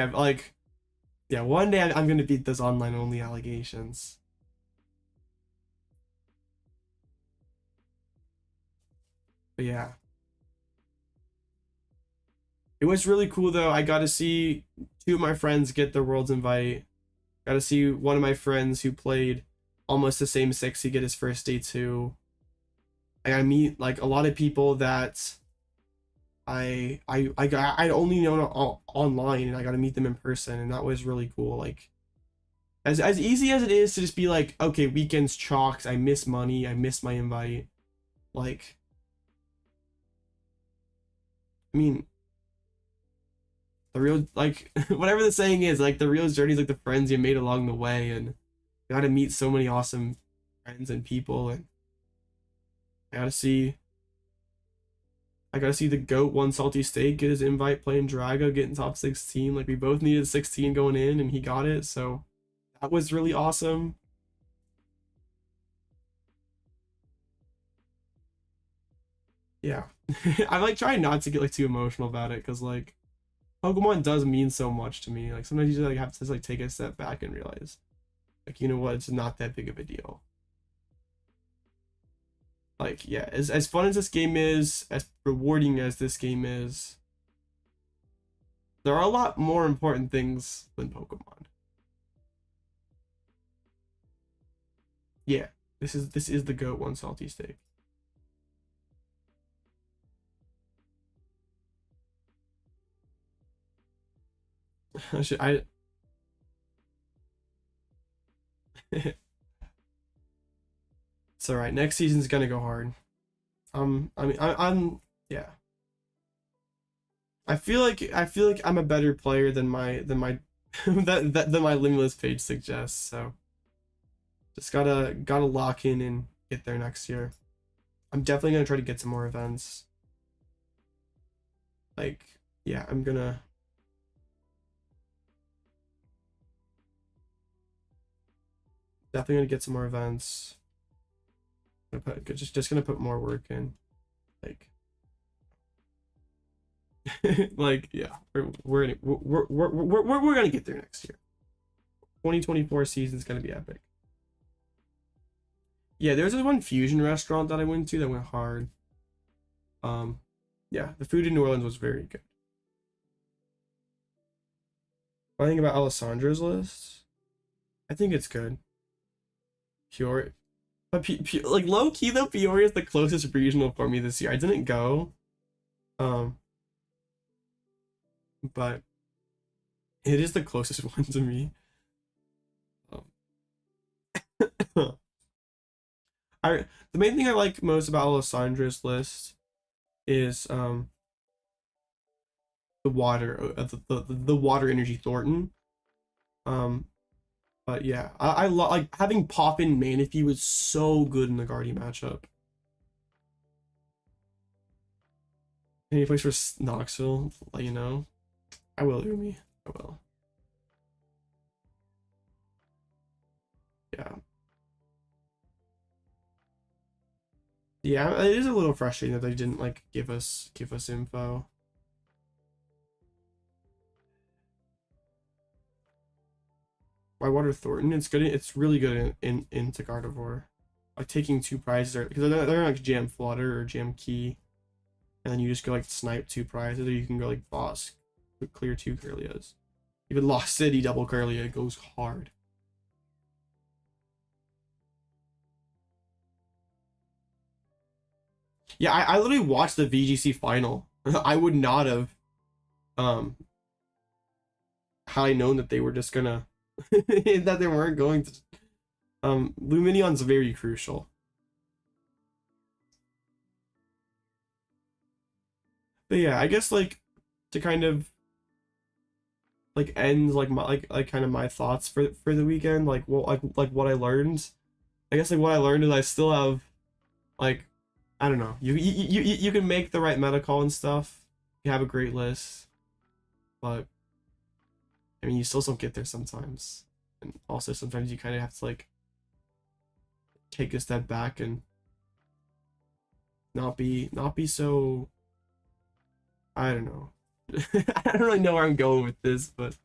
one day I'm gonna beat those online only allegations. But yeah, it was really cool though. I got to see 2 of my friends get their Worlds invite. Got to see one of my friends who played almost the same 60 get his first day too. I got to meet like a lot of people that I only know online, and I got to meet them in person, and that was really cool. Like as easy as it is to just be like, okay, weekends chalks, I miss money, I miss my invite. Like, I mean, the real, like, whatever the saying is, like, the real journey is like the friends you made along the way, and you got to meet so many awesome friends and people, and I gotta see the GOAT One Salty Steak get his invite playing Drago, getting top 16. Like, we both needed 16 going in, and he got it, so that was really awesome. Yeah. I'm like trying not to get like too emotional about it, because like Pokemon does mean so much to me. Like sometimes you just like have to like take a step back and realize, like, you know what, it's not that big of a deal. Like, yeah, as fun as this game is, as rewarding as this game is, there are a lot more important things than Pokemon. Yeah, this is the GOAT One Salty Steak. I It's all right. Next season's gonna go hard. I'm yeah. I feel like I'm a better player than my than my Limitless page suggests. So just gotta lock in and get there next year. I'm definitely gonna try to get some more events. Like, yeah, I'm gonna. Definitely gonna get some more events. Just gonna put more work in, like, like, yeah, we're gonna get there next year. 2024 season's gonna be epic. Yeah, there's this one fusion restaurant that I went to that went hard. Yeah, the food in New Orleans was very good. What I think about Alessandra's list, I think it's good. Pure, but like low key though, Peoria is the closest regional for me this year. I didn't go, but it is the closest one to me. The main thing I like most about Alessandra's list is the water, the water energy Thornton. But yeah, I like having Poppin Manaphy was so good in the Guardian matchup. Any place for Knoxville, let you know. I will, Umi. I will. Yeah. Yeah, it is a little frustrating that they didn't like give us info. Whitewater Thornton, it's good. It's really good into Gardevoir. Like taking 2 prizes, because they're like Jam Flutter or Jam Key, and then you just go like snipe 2 prizes, or you can go like boss, clear 2 Curlias. Even Lost City double Curlia goes hard. Yeah, I literally watched the VGC final. I would not have, had I known that they were just gonna, that they weren't going to. Lumineon's very crucial. But yeah, I guess like to kind of like end like my like kind of my thoughts for the weekend, like like what I learned. I guess like what I learned is I still have like, I don't know. You can make the right meta call and stuff. You have a great list, but I mean you still don't get there sometimes. And also sometimes you kind of have to like take a step back and not be so, I don't know. I don't really know where I'm going with this, but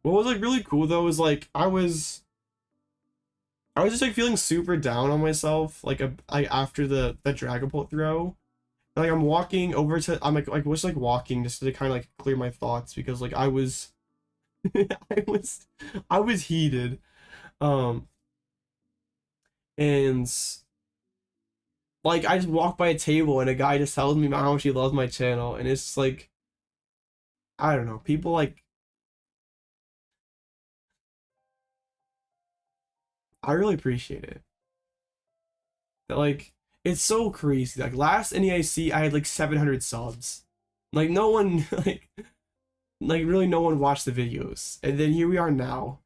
what was like really cool though was like I was just like feeling super down on myself like after the Dragapult throw. Like I'm walking over to, I'm like was like walking just to kind of like clear my thoughts, because like I was I was heated, and like I just walked by a table and a guy just tells me how much he loves my channel, and it's just like, I don't know, people like, I really appreciate it. That like It's so crazy. Like last NEIC, I had like 700 subs. Like no one like really no one watched the videos. And then here we are now.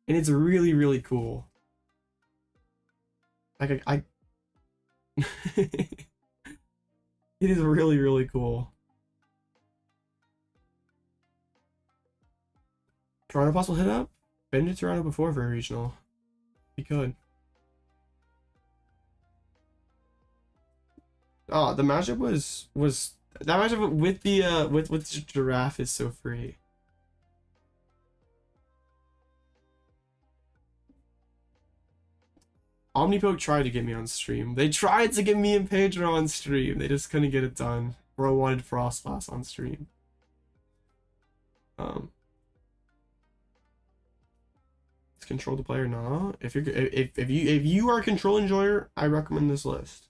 And it's really, really cool. Like I it is really, really cool. Toronto possible hit up? Been to Toronto before for a regional. You could. Oh, the matchup was that matchup with the with Giraffe is so free. Omnipoke tried to get me on stream. They tried to get me and Pedro on stream. They just couldn't get it done. Bro wanted Frostlass on stream. Control the player, nah. If you are a control enjoyer, I recommend this list.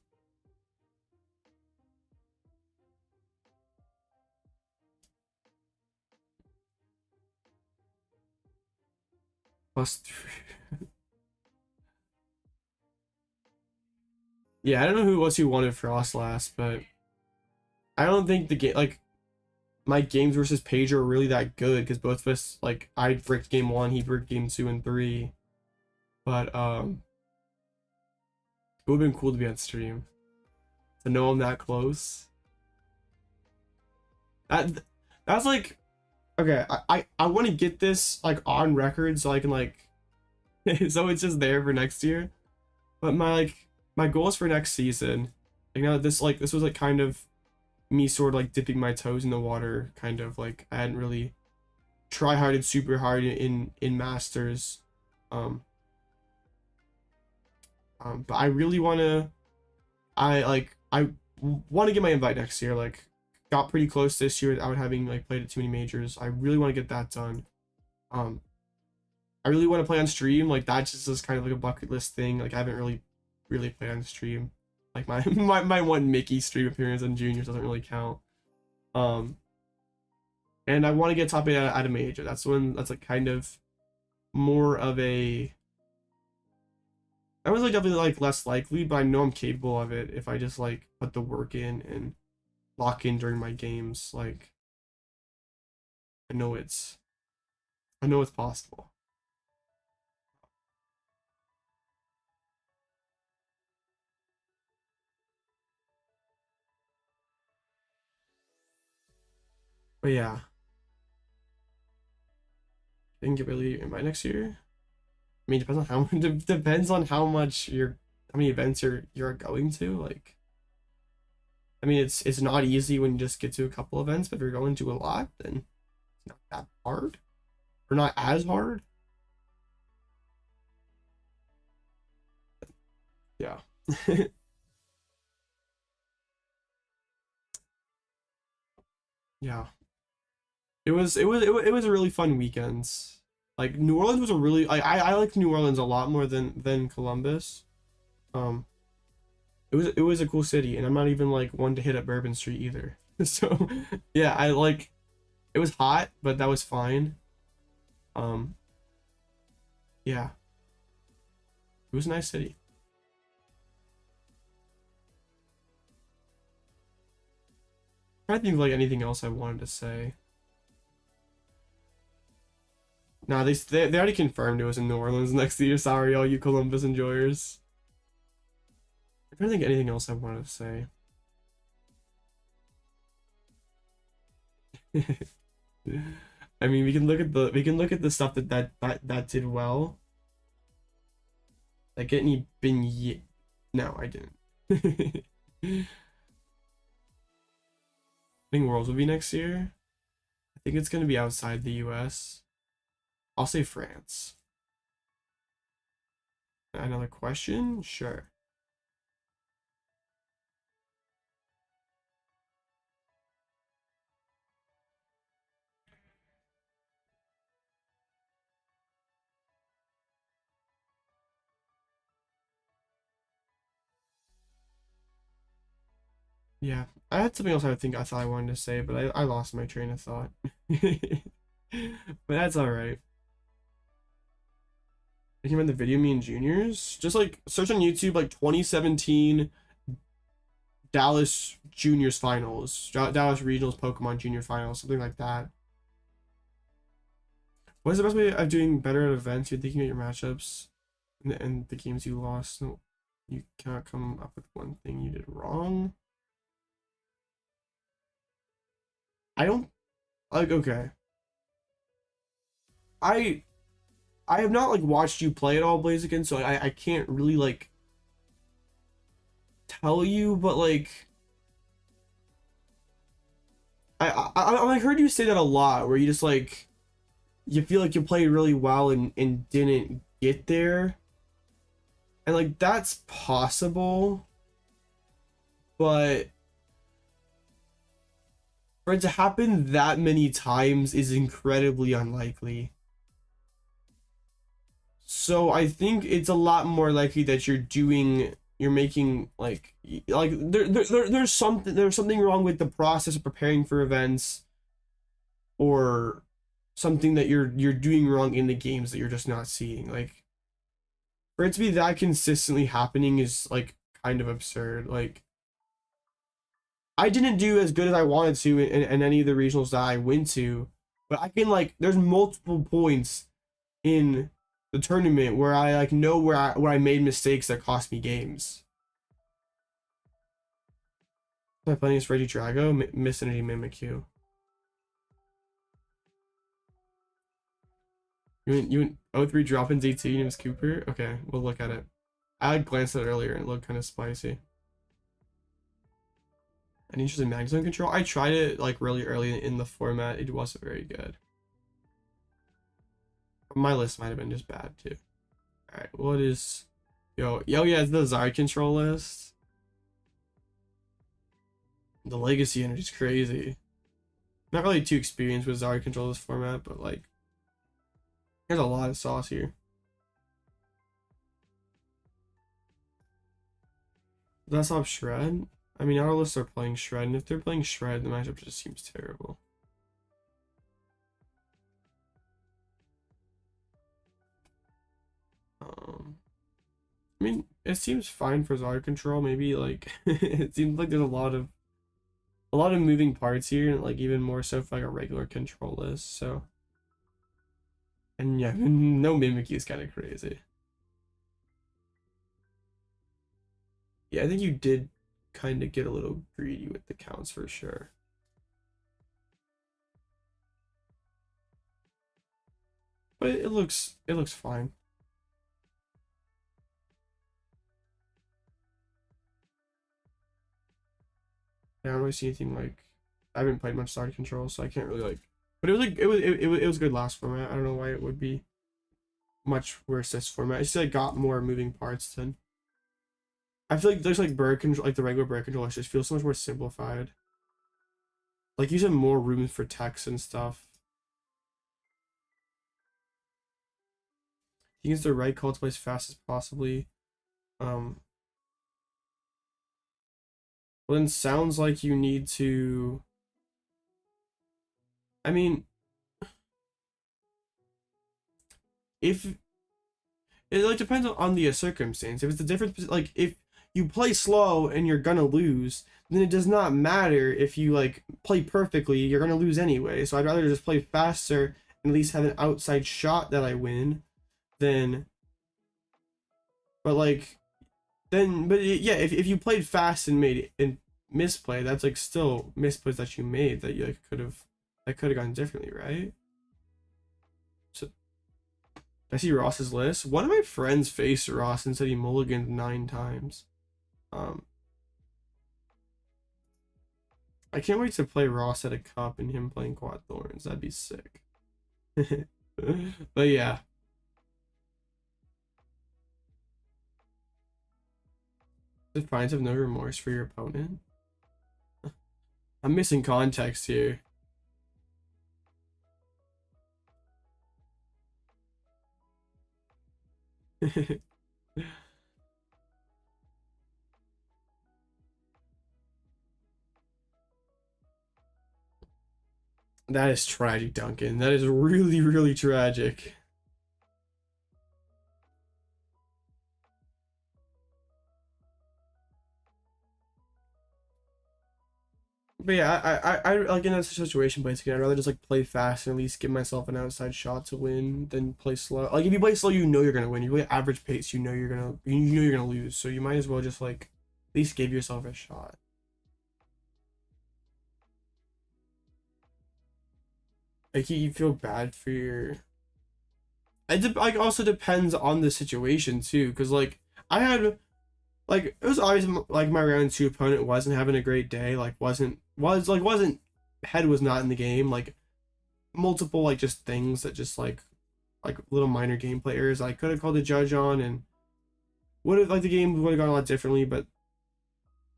+3. Yeah, I don't know who it was who wanted Frostlass, but I don't think the game, like, my games versus Pedro are really that good because both of us, like, I bricked game 1, he bricked game 2 and 3. But it would have been cool to be on stream. To know I'm that close. That's like, okay, I want to get this like on record so I can like so it's just there for next year. But my goals for next season, like now this was like kind of me sort of like dipping my toes in the water, kind of like I hadn't really try harded super hard in Masters. But I really wanna I want to get my invite next year. Like got pretty close this year without having like played at too many majors. I really want to get that done. I really want to play on stream. Like that just is kind of like a bucket list thing. Like I haven't really played on stream. Like my my one Mickey stream appearance on juniors doesn't really count. And I want to get top 8 at a major. That's like kind of more of a, I was like definitely like less likely, but I know I'm capable of it if I just like put the work in and lock in during my games. Like I know it's possible. But yeah, I think it really invite next year. I mean, depends on how depends on how much how many events you're going to. Like, I mean, it's not easy when you just get to a couple events, but if you're going to a lot, then it's not that hard, or not as hard. Yeah. Yeah. It was a really fun weekend. Like New Orleans was a really I liked New Orleans a lot more than Columbus. It was a cool city, and I'm not even like one to hit up Bourbon Street either. So yeah, it was hot, but that was fine. Yeah. It was a nice city. I think of like anything else I wanted to say. Nah, they already confirmed it was in New Orleans next year. Sorry, all you Columbus enjoyers. I'm trying to think of anything else I wanted to say. I mean, we can look at the stuff that did well. Like any been no, I didn't. I think Worlds will be next year. I think it's gonna be outside the US. I'll say France. Another question? Sure. Yeah, I had something else I thought I wanted to say, but I lost my train of thought. But that's alright. I can run the video me and juniors. Just like search on YouTube like 2017 Dallas Juniors Finals, Dallas Regionals Pokemon Junior Finals, something like that. What is the best way of doing better at events? You're thinking of your matchups and the games you lost. No, you cannot come up with one thing you did wrong. I don't like. Okay, I have not like watched you play at all, Blaziken, so I can't really like tell you, but like I heard you say that a lot, where you just like you feel like you played really well and didn't get there, and like that's possible, but for it to happen that many times is incredibly unlikely. So I think it's a lot more likely that you're making like there's something wrong with the process of preparing for events, or something that you're doing wrong in the games that you're just not seeing. Like, for it to be that consistently happening is like kind of absurd. Like, I didn't do as good as I wanted to in any of the regionals that I went to, but I can like there's multiple points in the tournament where I like know where I made mistakes that cost me games. Am I playing as Regidrago? Mist Energy Mimikyu. You went 03 drop in DT, and it was Cooper? Okay, we'll look at it. I had glanced at it earlier and it looked kind of spicy. Any interest in Magnet Zone control? I tried it like really early in the format. It wasn't very good. My list might have been just bad too. Alright, what is... Yo, yeah, it's the Zard control list. The Legacy Energy is crazy. Not really too experienced with Zard control this format, but like... There's a lot of sauce here. That's off Shred. I mean, our lists are playing Shred, and if they're playing Shred, the matchup just seems terrible. I mean, it seems fine for Zard control. Maybe like it seems like there's a lot of moving parts here, and like even more so for like a regular control list. So, and yeah, no Mimikyu is kind of crazy. Yeah, I think you did kind of get a little greedy with the counts for sure. But it looks fine. Yeah, I don't really see anything like I haven't played much side control, so I can't really like. But it was like it was good last format. I don't know why it would be much worse this format. It's like got more moving parts than. I feel like there's like bird control, like the regular bird control, just feels so much more simplified. Like you have more room for text and stuff. I think it's the right call to play as fast as possibly. Well, then sounds like you need to. I mean, if it like depends on the circumstance. If it's the difference, like if you play slow and you're gonna lose, then it does not matter if you like play perfectly. You're gonna lose anyway. So I'd rather just play faster and at least have an outside shot that I win, than. But like, yeah, if you played fast and made and misplay, that's like still misplays that you made that you like could have gone differently, right? So I see Ross's list. One of my friends faced Ross and said he mulliganed 9 times. I can't wait to play Ross at a cup and him playing Quad Thorns. That'd be sick. But yeah. Defiance of no remorse for your opponent. I'm missing context here. That is tragic, Duncan. That is really, really tragic. But yeah, I like in that situation, basically, I'd rather just like play fast and at least give myself an outside shot to win than play slow. Like if you play slow, you know you're gonna win. You play average pace, you know you're gonna lose. So you might as well just like at least give yourself a shot. Like you feel bad for your. It like also depends on the situation too, because like I had like it was always like my round 2 opponent wasn't having a great day, like wasn't head was not in the game, like multiple like just things that just like little minor gameplay errors I could have called a judge on, and would have like the game would have gone a lot differently. But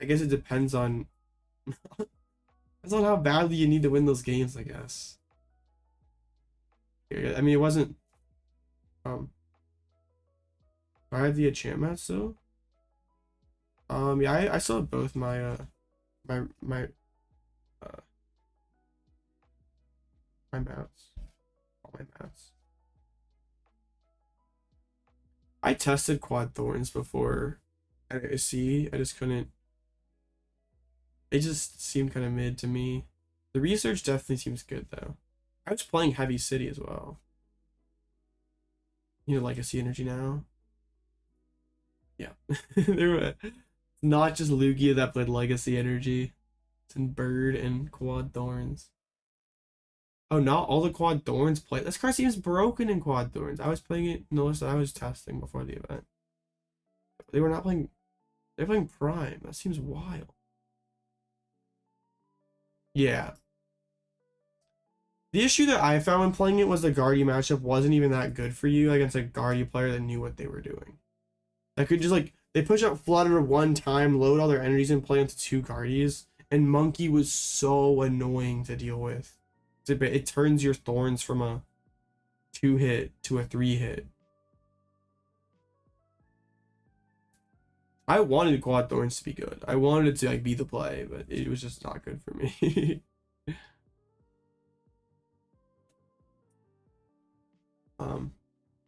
I guess it depends on depends on how badly you need to win those games, I guess. I mean, it wasn't I have the enchant mats though. Yeah, I still have both my my my my mats. All my mats. I tested quad thorns before at SC. I just couldn't. It just seemed kind of mid to me. The research definitely seems good though. I was playing Heavy City as well. You know, Legacy Energy now. Yeah. There were not just Lugia that played Legacy Energy. It's in Bird and Quad Thorns. Oh, not all the Quad Thorns play. This card seems broken in Quad Thorns. I was playing it, noticed that I was testing before the event. They were not playing, they're playing Prime. That seems wild. Yeah. The issue that I found when playing it was the Guardy matchup wasn't even that good for you against a Guardy player that knew what they were doing. That could just like, they push up Flutter one time, load all their energies and play into 2 Guardies, and Monkey was so annoying to deal with. It turns your Thorns from a 2-hit to a 3-hit. I wanted Quad Thorns to be good. I wanted it to like be the play, but it was just not good for me.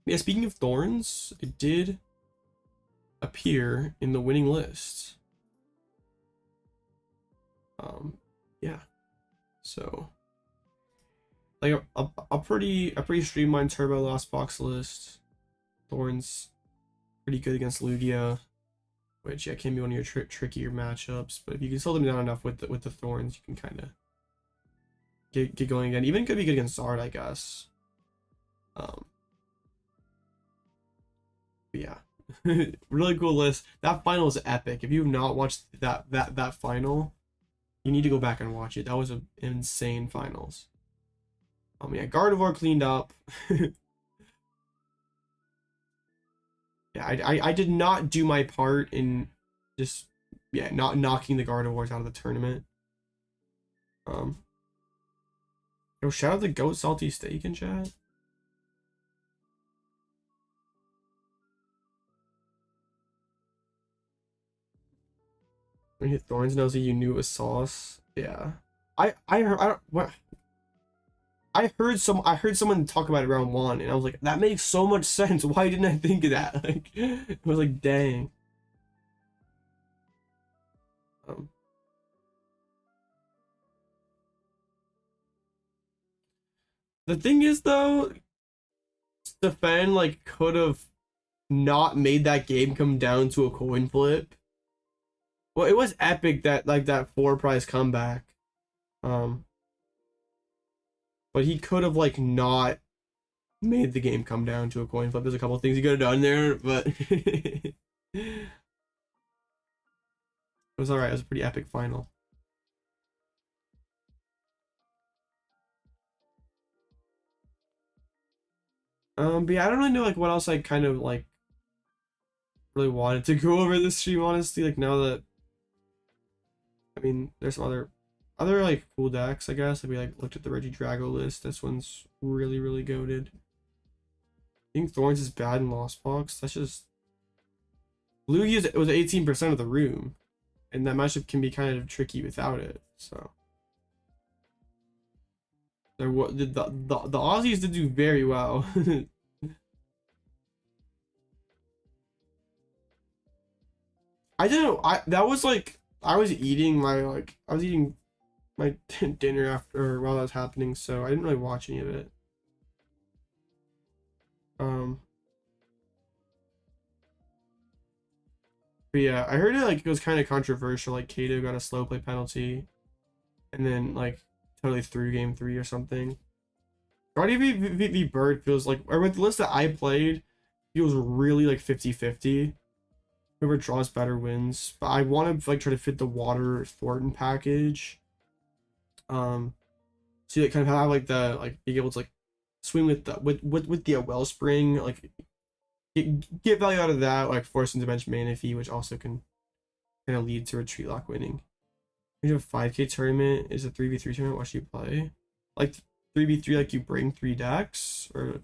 Yeah, speaking of Thorns, it did appear in the winning list. Yeah. So like a pretty streamlined turbo lost box list. Thorns pretty good against Lugia, which yeah can be one of your trickier matchups, but if you can slow them down enough with the Thorns, you can kind of get going again. Even could be good against Zard, I guess. But yeah. Really cool list. That final is epic. If you've not watched that final, you need to go back and watch it. That was an insane finals. Yeah, Gardevoir cleaned up. Yeah, I did not do my part in just not knocking the Gardevoirs out of the tournament. Yo, shout out to Goat Salty Steak in chat. When you hit Thorns Nosy, you knew it was sauce. Yeah. I heard someone talk about it round 1, and I was like, that makes so much sense. Why didn't I think of that? Like, it was like, dang. The thing is though, Stefan like could have not made that game come down to a coin flip. Well, it was epic that like that 4 prize comeback. But he could have like not made the game come down to a coin flip. There's a couple of things he could have done there, but it was alright. It was a pretty epic final. But yeah, I don't really know like what else I kind of like really wanted to go over this stream, honestly. Like now that I mean there's some other like cool decks, I guess. Like we like looked at the Regidrago list. This one's really goated. I think Thorns is bad in Lost Box. That's just Lugia was 18% of the room, and that matchup can be kind of tricky without it. So there was the Aussies did do very well. I didn't. That was like I was eating my I was eating my dinner after while that was happening, so I didn't really watch any of it. But yeah, I heard it like it was kind of controversial. Like Kato got a slow play penalty, and then like totally threw game 3 or something. Guardian v Bird feels like, or with the list that I played, feels really like 50-50. Whoever draws better wins. But I want to like try to fit the Water Thornton package. So you like, kind of have like the like being able to like swing with the with the Wellspring, like get value out of that, like force into bench Manaphy, which also can kind of lead to retreat lock winning. You have a 5K tournament is a 3v3 tournament. What should you play? Like 3v3, like you bring 3 decks, or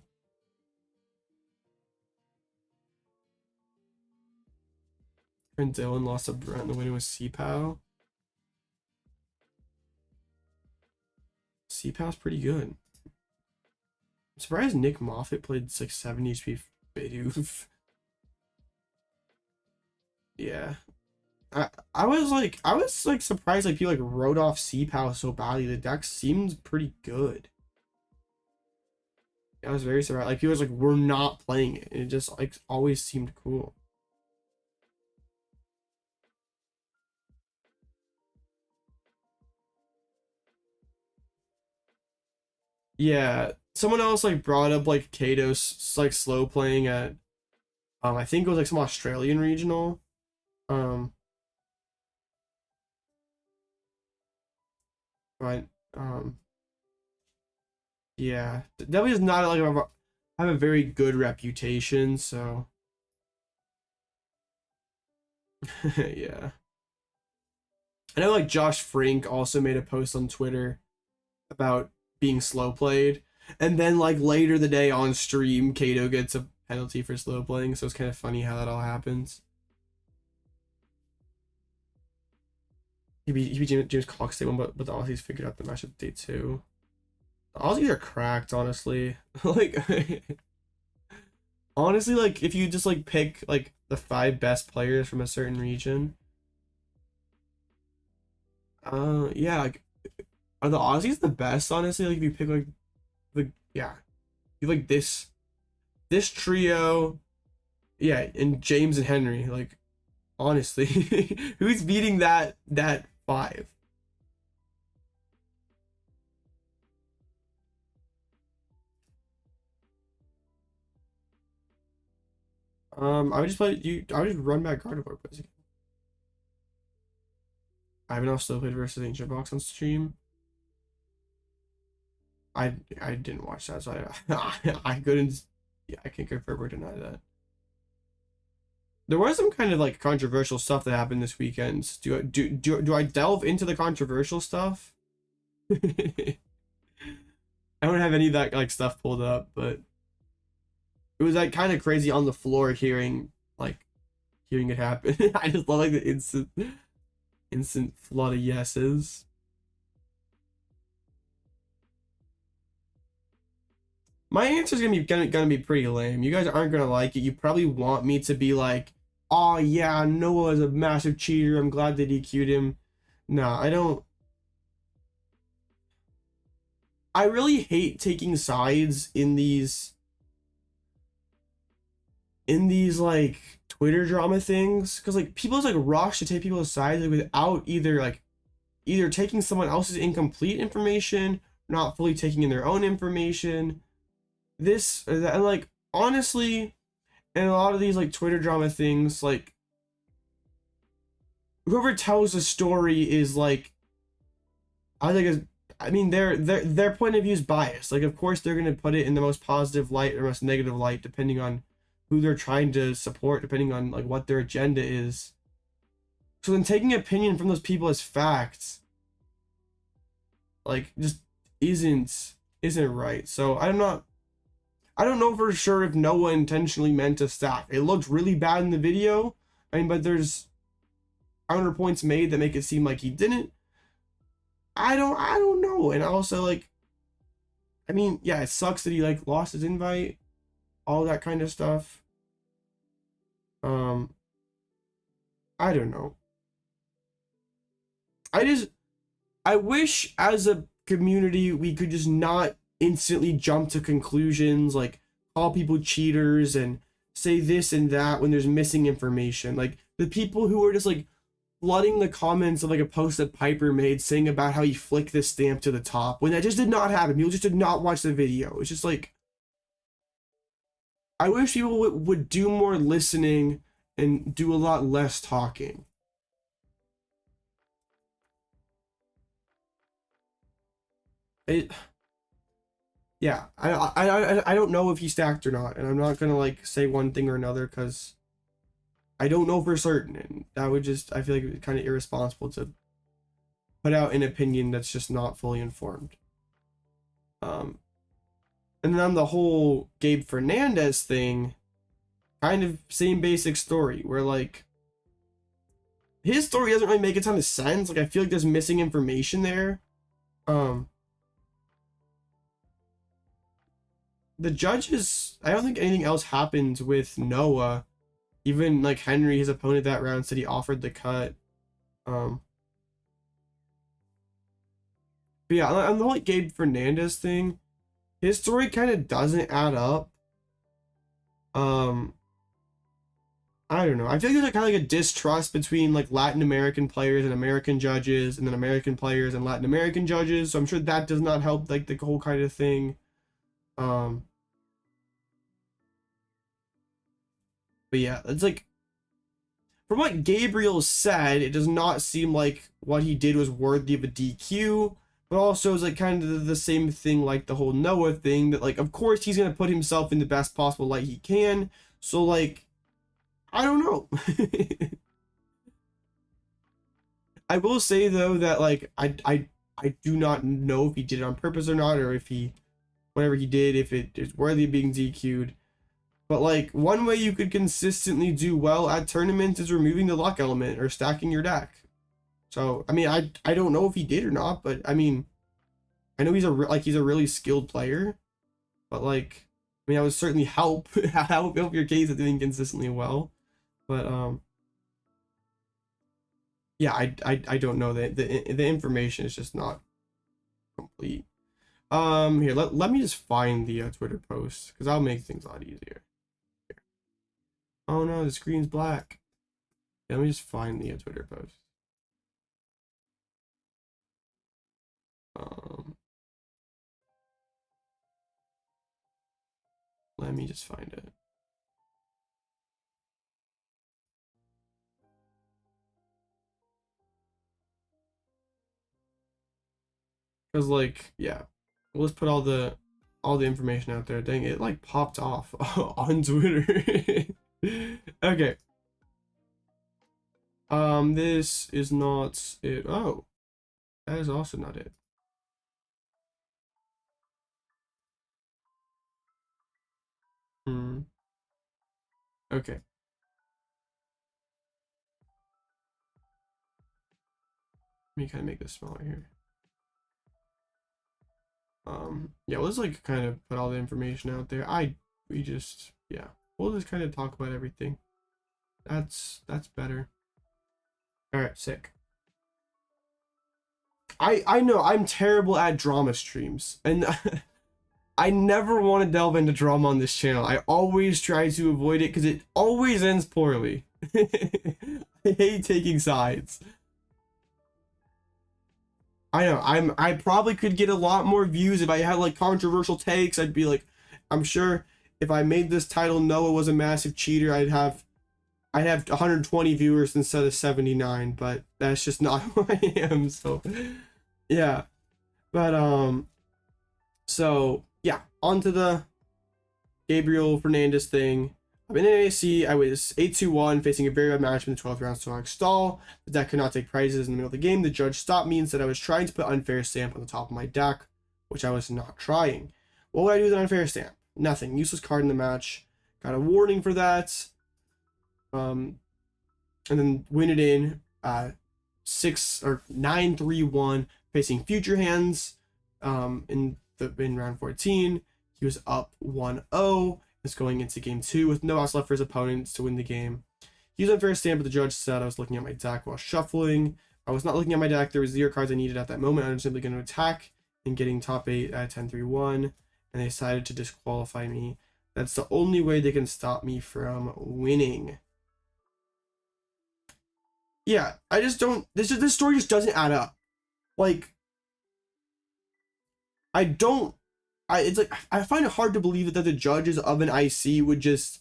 Friend Dylan lost a Brent. The winner was CPAL. CPAL's pretty good. I'm surprised Nick Moffat played like 7 HP Bidoof. Yeah. I was like surprised like people like wrote off CPAL so badly. The deck seems pretty good. I was very surprised. Like people was like, we're not playing it. It just like always seemed cool. Yeah, someone else like brought up like Kato's like slow playing at I think it was like some Australian regional. But yeah, definitely is not like have a very good reputation, so yeah. I know like Josh Frink also made a post on Twitter about being slow played, and then like later the day on stream Kato gets a penalty for slow playing, so it's kind of funny how that all happens. He beat James Cox day one, but the Aussies figured out the matchup day 2. The Aussies are cracked, honestly. Like honestly, like if you just like pick like the 5 best players from a certain region, yeah, like are the Aussies the best, honestly? Like if you pick like the yeah, you like this trio, yeah, and James and Henry, like honestly, who's beating that 5? I would just play you. I would just run back Gardevoir, basically. I haven't also played versus Ancient Box on stream. I didn't watch that, so I couldn't. Yeah, I can't confirm or deny that. There was some kind of like controversial stuff that happened this weekend. Do I delve into the controversial stuff? I don't have any of that like stuff pulled up, but it was like kind of crazy on the floor hearing it happen. I just love like the instant flood of yeses. My answer is gonna be pretty lame. You guys aren't gonna like it. You probably want me to be like, oh yeah, Noah is a massive cheater. I'm glad they DQ'd him. No, I don't. I really hate taking sides in these like Twitter drama things, because like people just like rush to take people's sides like, without either taking someone else's incomplete information, not fully taking in their own information. This or that, and like honestly, and a lot of these like Twitter drama things, like whoever tells the story is like, I mean their point of view is biased. Like of course they're gonna put it in the most positive light or most negative light depending on who they're trying to support, depending on like what their agenda is. So then taking opinion from those people as facts like just isn't right. So I don't know for sure if Noah intentionally meant to stack. It looked really bad in the video. I mean, but there's counterpoints made that make it seem like he didn't. I don't know. And also like, I mean, yeah, it sucks that he like lost his invite, all that kind of stuff. I don't know. I wish as a community we could just not instantly jump to conclusions, like call people cheaters and say this and that when there's missing information. Like the people who are just like flooding the comments of like a post that Piper made saying about how he flicked this stamp to the top when that just did not happen. People just did not watch the video. It's just like, I wish people would do more listening and do a lot less talking. Yeah, I don't know if he stacked or not, and I'm not gonna like say one thing or another because I don't know for certain, and that would just, I feel like it's kind of irresponsible to put out an opinion that's just not fully informed. And then on the whole Gabe Fernandez thing, kind of same basic story where like his story doesn't really make a ton of sense. Like I feel like there's missing information there. The judges, I don't think anything else happened with Noah. Even like Henry, his opponent that round, said he offered the cut. But yeah, on the like Gabe Fernandez thing, his story kind of doesn't add up. I don't know. I feel like there's like kind of like a distrust between like Latin American players and American judges, and then American players and Latin American judges. So I'm sure that does not help like the whole kind of thing. But yeah, it's like from what Gabriel said, it does not seem like what he did was worthy of a DQ. But also it's like kind of the same thing like the whole Noah thing, that like of course he's gonna put himself in the best possible light he can. So like I don't know. I will say though that like I do not know if he did it on purpose or not, or if he, whatever he did, if it is worthy of being DQ'd. But like one way you could consistently do well at tournaments is removing the luck element or stacking your deck. So I mean I don't know if he did or not, but I mean I know he's a really skilled player, but like I mean that would certainly help help your case at doing consistently well. But yeah, I don't know, that the information is just not complete. Here, let me just find the Twitter post because I'll make things a lot easier. Here. Oh no, the screen's black. Yeah, let me just find the Twitter post. Let me just find it. Because like, yeah, we'll just put all the information out there. Dang, it like popped off on Twitter. Okay. This is not it. Oh, that is also not it. Okay. Let me kind of make this smaller here. Yeah, let's like kind of put all the information out there. We just, yeah, we'll just kind of talk about everything. That's better. All right, sick. I know I'm terrible at drama streams, and I never want to delve into drama on this channel. I always try to avoid it because it always ends poorly. I hate taking sides. I know I probably could get a lot more views if I had like controversial takes. I'd be like, I'm sure if I made this title Noah was a massive cheater, I'd have 120 viewers instead of 79, but that's just not who I am. So yeah, but so yeah, on to the Gabriel Fernandez thing. I'm in NAC. I was 8-2-1, facing a very bad match in the 12th round Sonic Stall. The deck could not take prizes in the middle of the game. The judge stopped me and said I was trying to put unfair stamp on the top of my deck, which I was not trying. What would I do with an unfair stamp? Nothing. Useless card in the match. Got a warning for that. And then win it in 9-3-1, facing future hands in round 14. He was up 1-0. Is going into game 2 with no outs left for his opponents to win the game. He used unfair stamp, but the judge said I was looking at my deck while shuffling. I was not looking at my deck. There was 0 cards I needed at that moment. I'm simply going to attack and getting top 8 at 10-3-1, and they decided to disqualify me. That's the only way they can stop me from winning. Yeah, I just don't. This story just doesn't add up. Like, it's like I find it hard to believe that the judges of an IC would just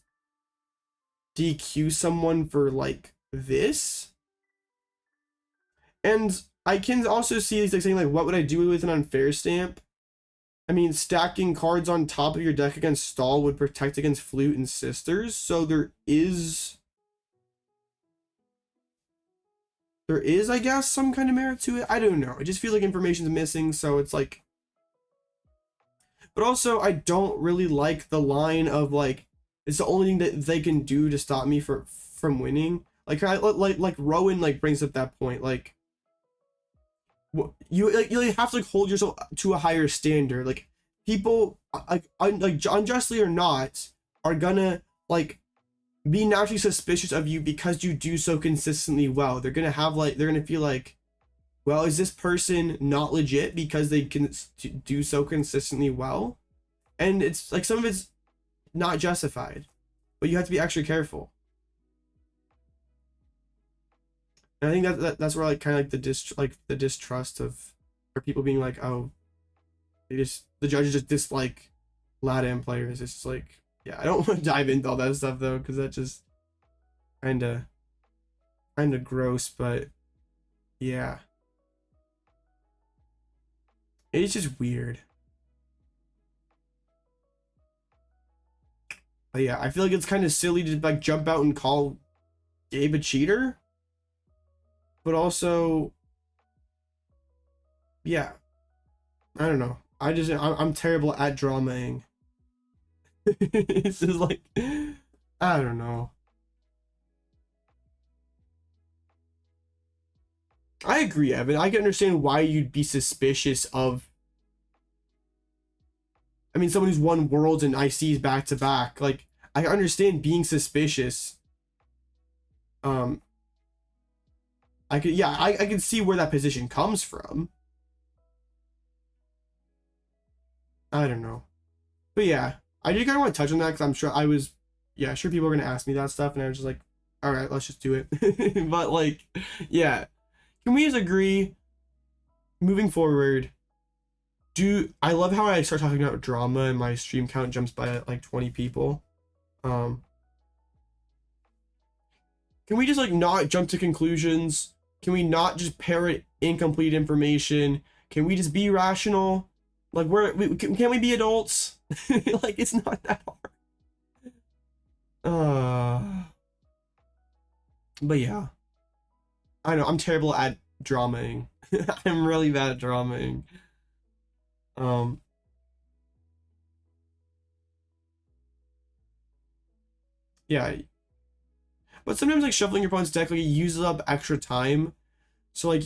DQ someone for like this. And I can also see like saying like, what would I do with an unfair stamp? I mean, stacking cards on top of your deck against stall would protect against flute and sisters. So there is, I guess, some kind of merit to it. I don't know. I just feel like information's missing. So it's like, but also I don't really like the line of like, it's the only thing that they can do to stop me from winning. Like Rowan like brings up that point. Like, you have to like hold yourself to a higher standard. Like, people like unjustly or not are gonna like be naturally suspicious of you because you do so consistently well. They're gonna feel like, well, is this person not legit because they can do so consistently well? And it's like some of it's not justified, but you have to be extra careful. And I think that's where like kind of like the distrust of, or people being like, oh, the judges just dislike LATAM players. It's just like, yeah, I don't want to dive into all that stuff though, because that just kind of gross. But yeah, it's just weird. But yeah, I feel like it's kind of silly to like jump out and call Gabe a cheater. But also, yeah, I don't know. I'm terrible at dramaing. It's just like, I don't know. I agree, Evan. I can understand why you'd be suspicious of, I mean, someone who's won Worlds and ICs back to back. Like, I understand being suspicious. I can see where that position comes from. I don't know. But yeah, I do kind of want to touch on that because I'm sure sure people are going to ask me that stuff, and I was just like, all right, let's just do it. But like, yeah, can we just agree, moving forward, I love how I start talking about drama and my stream count jumps by like 20 people. Can we just like not jump to conclusions? Can we not just parrot incomplete information? Can we just be rational? Like, can we be adults? Like, it's not that hard. But yeah, I know I'm terrible at dramaing. I'm really bad at dramaing. Yeah, but sometimes like shuffling your opponent's deck, like, it uses up extra time. So like,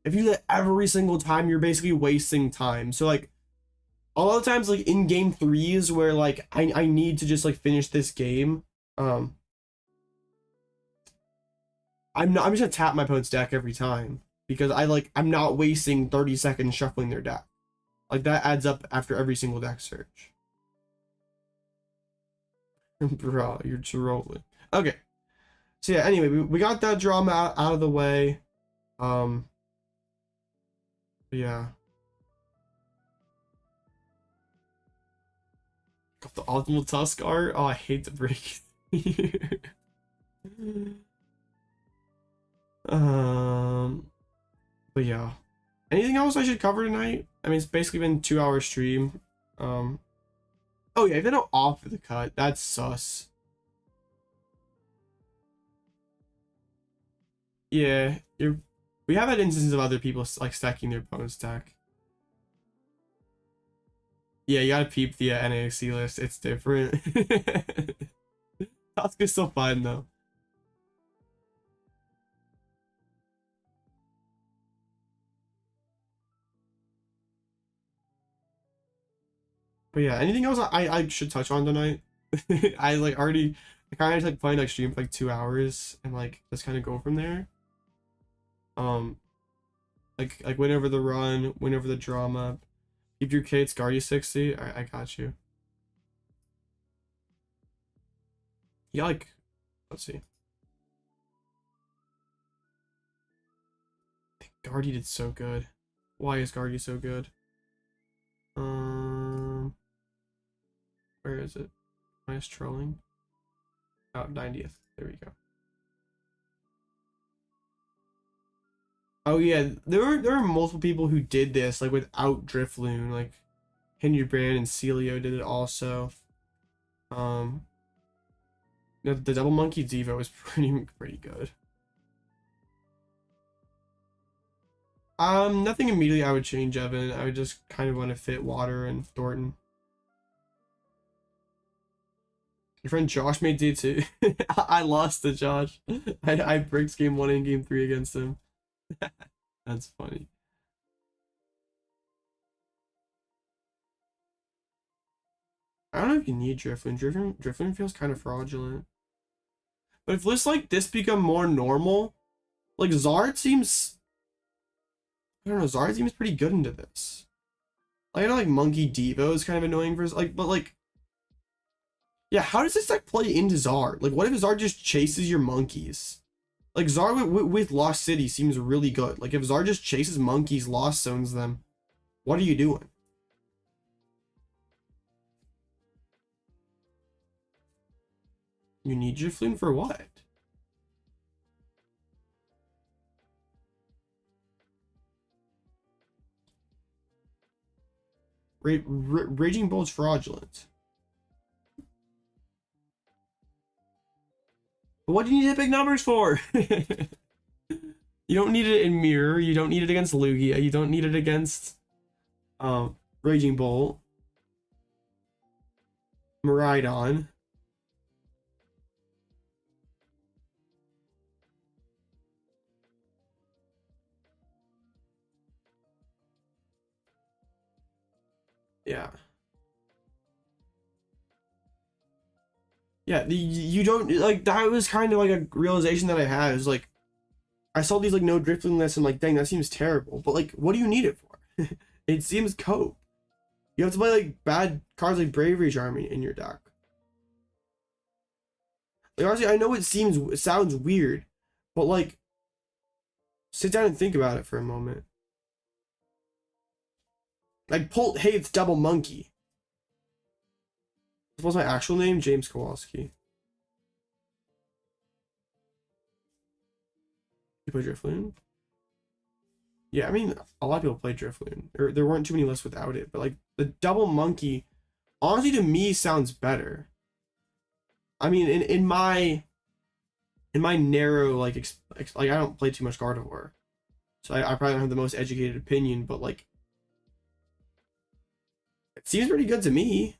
if you do that every single time, you're basically wasting time. So like, a lot of times, like in game 3s where like I need to just like finish this game, I'm just gonna tap my opponent's deck every time because I'm not wasting 30 seconds shuffling their deck. Like, that adds up after every single deck search. Bro, you're trolling. Okay. So yeah, anyway, we got that drama out of the way. Yeah. Got the optimal Tusk art. Oh, I hate to break it. But yeah. Anything else I should cover tonight? I mean, it's basically been 2-hour stream. Oh yeah, if they don't offer the cut, that's sus. Yeah, we have had instances of other people like stacking their opponent's deck. Yeah, you gotta peep the NAC list. It's different. Tusk is still fun though. But yeah, anything else I should touch on tonight? I kind of like plan like stream for like 2 hours and like just kind of go from there. Like win over the run, win over the drama. Keep your Kate's guard you 60. I got you. Yeah, like, let's see. Guardy did so good. Why is Guardy so good? Where is it? Minus trolling. Oh, 90th. There we go. Oh yeah, there were multiple people who did this like without Drifloon, like Henry Brand and Celio did it also. The Double Monkey Devo was pretty good. Nothing immediately I would change, Evan. I would just kind of want to fit Water and Thornton. Your friend Josh made D2. I lost to Josh. I bricked game 1 and game 3 against him. That's funny. I don't know if you need Drifloon. Drifloon feels kind of fraudulent. But if lists like this become more normal, like Zard seems, I don't know, Zard seems pretty good into this. Like, I know like Monkey Devo is kind of annoying for like, but like, yeah, how does this deck play into Zard? Like, what if Zard just chases your monkeys? Like, Zard with Lost City seems really good. Like, if Zard just chases monkeys, Lost Zones them, what are you doing? You need Drifloon for what? Raging Bull's fraudulent. But what do you need the big numbers for? You don't need it in Mirror. You don't need it against Lugia. You don't need it against Raging Bull. Miraidon. Yeah. Yeah, you don't, like, that was kind of like a realization that I had, is like, I saw these like no Drifloon lists and like, dang, that seems terrible. But like, what do you need it for? It seems cope. You have to play like bad cards like Bravery Charm in your deck. Like, honestly, I know it sounds weird, but like, sit down and think about it for a moment. Like, hey, it's Double Monkey. What's my actual name? James Kowalski. You play Drifloon? Yeah, I mean, a lot of people play Drifloon. There weren't too many lists without it, but like the Double Monkey, honestly, to me sounds better. I mean, in my narrow like I don't play too much Gardevoir, so I probably don't have the most educated opinion, but like, it seems pretty good to me.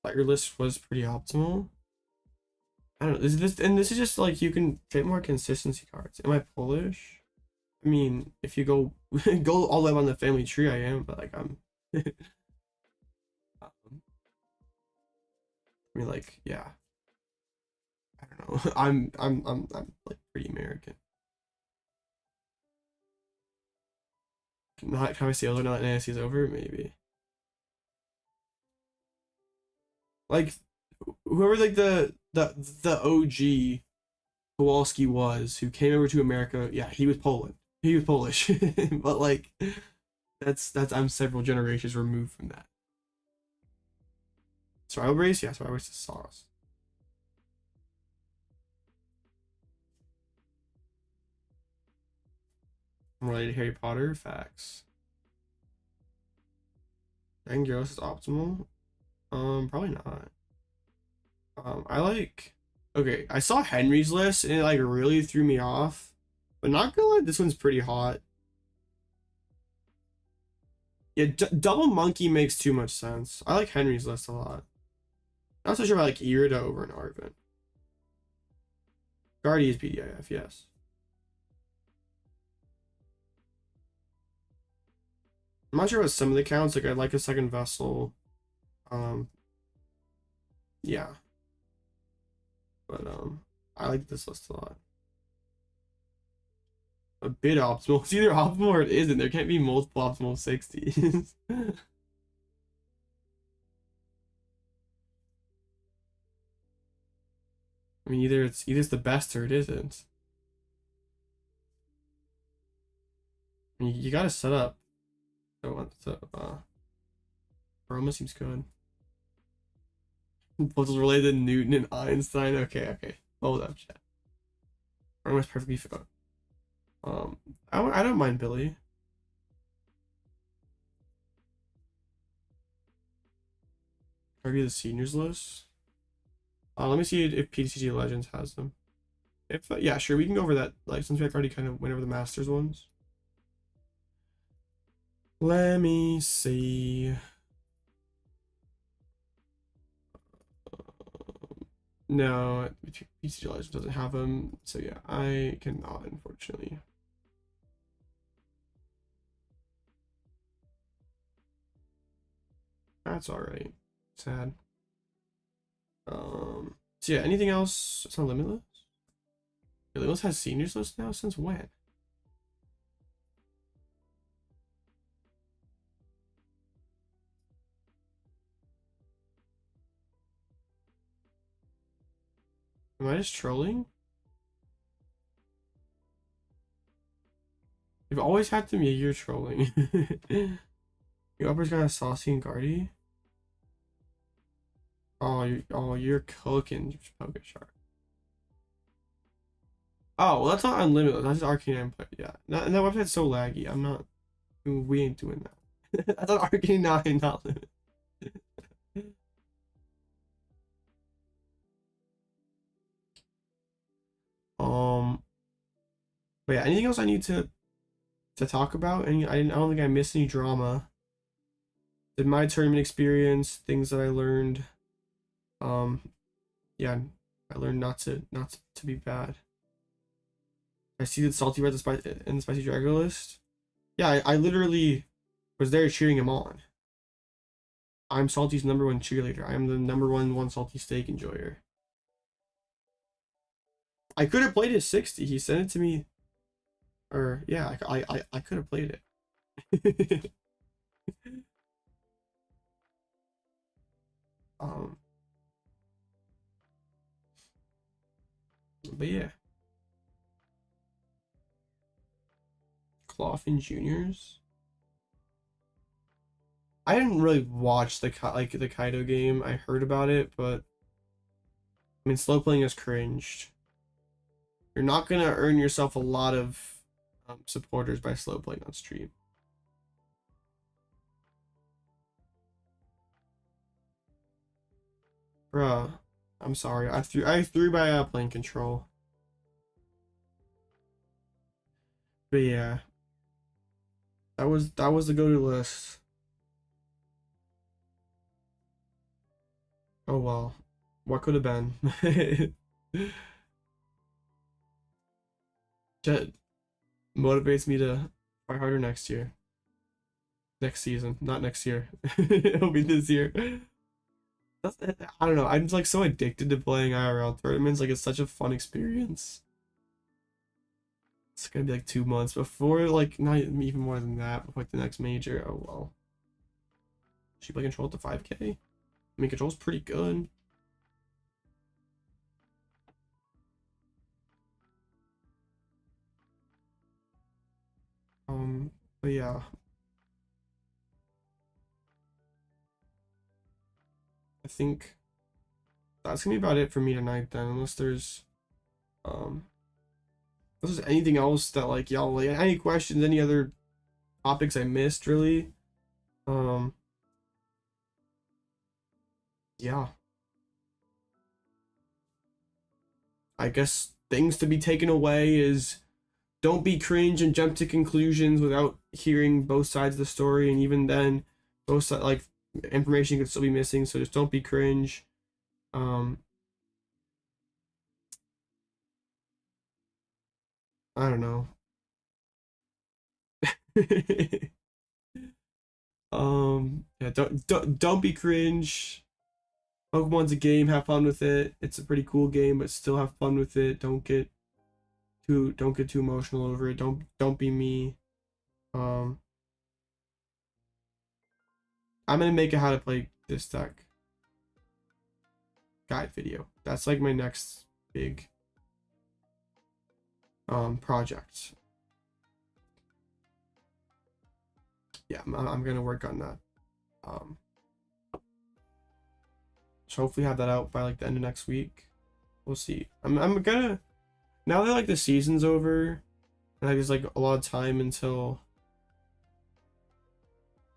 Thought your list was pretty optimal. I don't know. This is just like, you can fit more consistency cards. Am I Polish? I mean, if you go go all the way on the family tree, I am, but like I'm. I mean, like, yeah. I don't know. I'm like pretty American. Not can I say now that Nancy is over? Maybe. Like, whoever like the OG Kowalski was, who came over to America, yeah, he was Poland. He was Polish. But like, that's I'm several generations removed from that. Survival Brace? Yeah, Survival Brace is sauce. I'm related to Harry Potter? Facts. Anguros is optimal? Probably not. I like, okay, I saw Henry's list and it like really threw me off, but not gonna lie, this one's pretty hot. Yeah, Double Monkey makes too much sense. I like Henry's list a lot. Not so sure about like Irida over an Arven. Guardy is PDIF, yes. I'm not sure about some of the counts, like I'd like a second vessel. Yeah. But I like this list a lot. A bit optimal. It's either optimal or it isn't. There can't be multiple optimal 60s. I mean, either it's the best or it isn't. I mean, you gotta set up. So, Aroma seems good. Puzzles related to Newton and Einstein. Okay. Hold up, chat. Aroma's perfectly fine. I don't mind Billy. Review the seniors list. Let me see if PTCG Legends has them. If yeah, sure, we can go over that. Like since we've already kind of went over the Masters ones. Let me see. No, PTCG Legends doesn't have them, so yeah, I cannot, unfortunately. That's all right. Sad. So yeah, anything else? It's not Limitless. Limitless has seniors list now. Since when? Am I just trolling? You've always had to be you're trolling. Your upper's got a Saucy and Guardy. Oh, you're cooking, Pokeshark. Oh, well, that's not unlimited. That's just Arcane Input. Yeah, that website's so laggy. I'm not. We ain't doing that. That's an Arcane 9, not limited. But yeah, anything else I need to talk about? I don't think I missed any drama. Did my tournament experience, things that I learned. Yeah, I learned not to be bad. I see that Salty Red's in the Spicy Dragon list. Yeah, I literally was there cheering him on. I'm Salty's #1 cheerleader. I am the #1 Salty steak enjoyer. I could have played his 60. He sent it to me. Or yeah, I could have played it. But yeah. Clawfin Juniors. I didn't really watch the Kaido game. I heard about it, but I mean, slow playing is cringed. You're not gonna earn yourself a lot of supporters by slow playing on stream. Bruh, I'm sorry. I threw by playing control. But yeah, that was the go-to list. Oh well, what could have been? Jet motivates me to try harder next year. Next season, not next year. It'll be this year. I don't know. I'm like so addicted to playing IRL tournaments. Like it's such a fun experience. It's gonna be like 2 months before, like not even more than that, before like the next major. Oh well. Should you play control at the 5K? I mean, control's pretty good. But yeah. I think that's gonna be about it for me tonight then, unless there's anything else that like y'all like any questions, any other topics I missed really. Yeah. I guess things to be taken away is don't be cringe and jump to conclusions without hearing both sides of the story, and even then both sides like information could still be missing, so just don't be cringe. I don't know. Yeah, don't be cringe. Pokemon's a game, have fun with it. It's a pretty cool game, but still have fun with it. Don't get too emotional over it. Don't be me. I'm gonna make a how to play this deck guide video. That's like my next big project. Yeah, I'm gonna work on that. So hopefully have that out by like the end of next week. We'll see. I'm gonna, now that like the season's over and there's like a lot of time until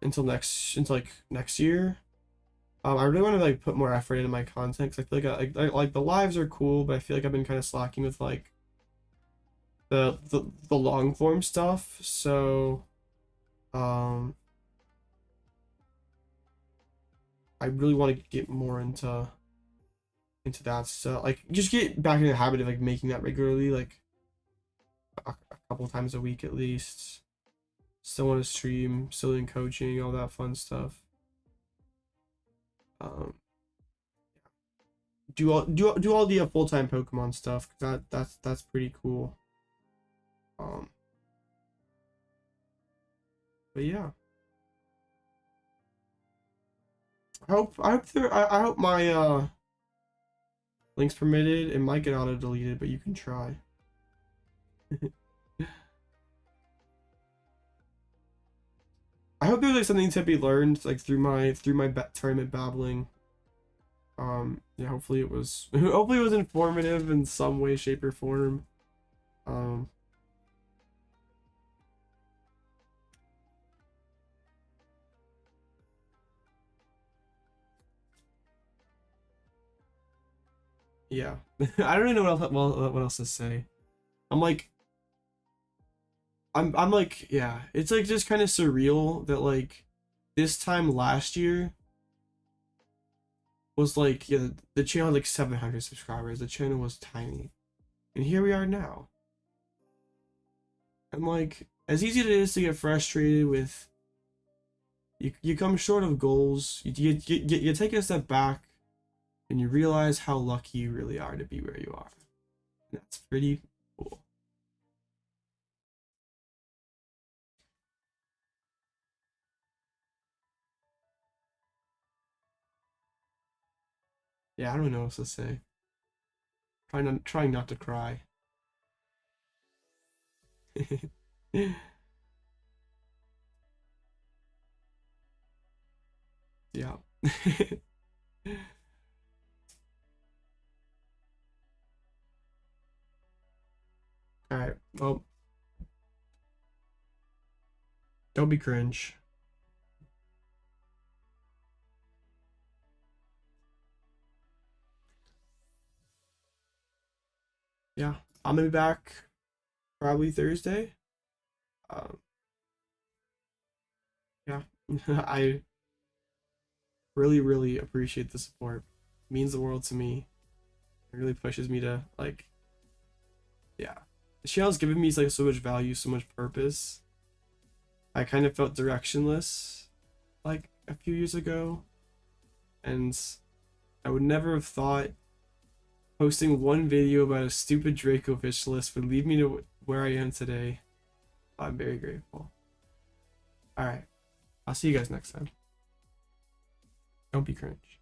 next year. I really want to like put more effort into my content because I feel like the lives are cool, but I feel like I've been kind of slacking with like the long form stuff. So I really want to get more into that stuff. Like just get back in the habit of like making that regularly, like a couple times a week at least. Still want to stream, still in coaching, all that fun stuff. Do all the full-time Pokemon stuff, because that's pretty cool. But yeah, I hope my link's permitted. It might get auto deleted, but you can try. I hope there's like something to be learned like through my tournament babbling. Yeah, hopefully it was informative in some way, shape, or form. Yeah. I don't really know what else to say. I'm like, yeah, it's like just kind of surreal that like this time last year was like, yeah, the channel had like 700 subscribers. The channel was tiny, and here we are now. And like, as easy as it is to get frustrated with, you come short of goals. You take a step back, and you realize how lucky you really are to be where you are. And that's pretty cool. Yeah, I don't know what else to say. Trying not to cry. Yeah. All right. Well, don't be cringe. Yeah, I'm gonna be back probably Thursday. Yeah, I really appreciate the support. It means the world to me. It really pushes me to like, yeah. The channel's given me like so much value, so much purpose. I kind of felt directionless like a few years ago, and I would never have thought posting one video about a stupid Draco fish list would lead me to where I am today. I'm very grateful. Alright, I'll see you guys next time. Don't be cringe.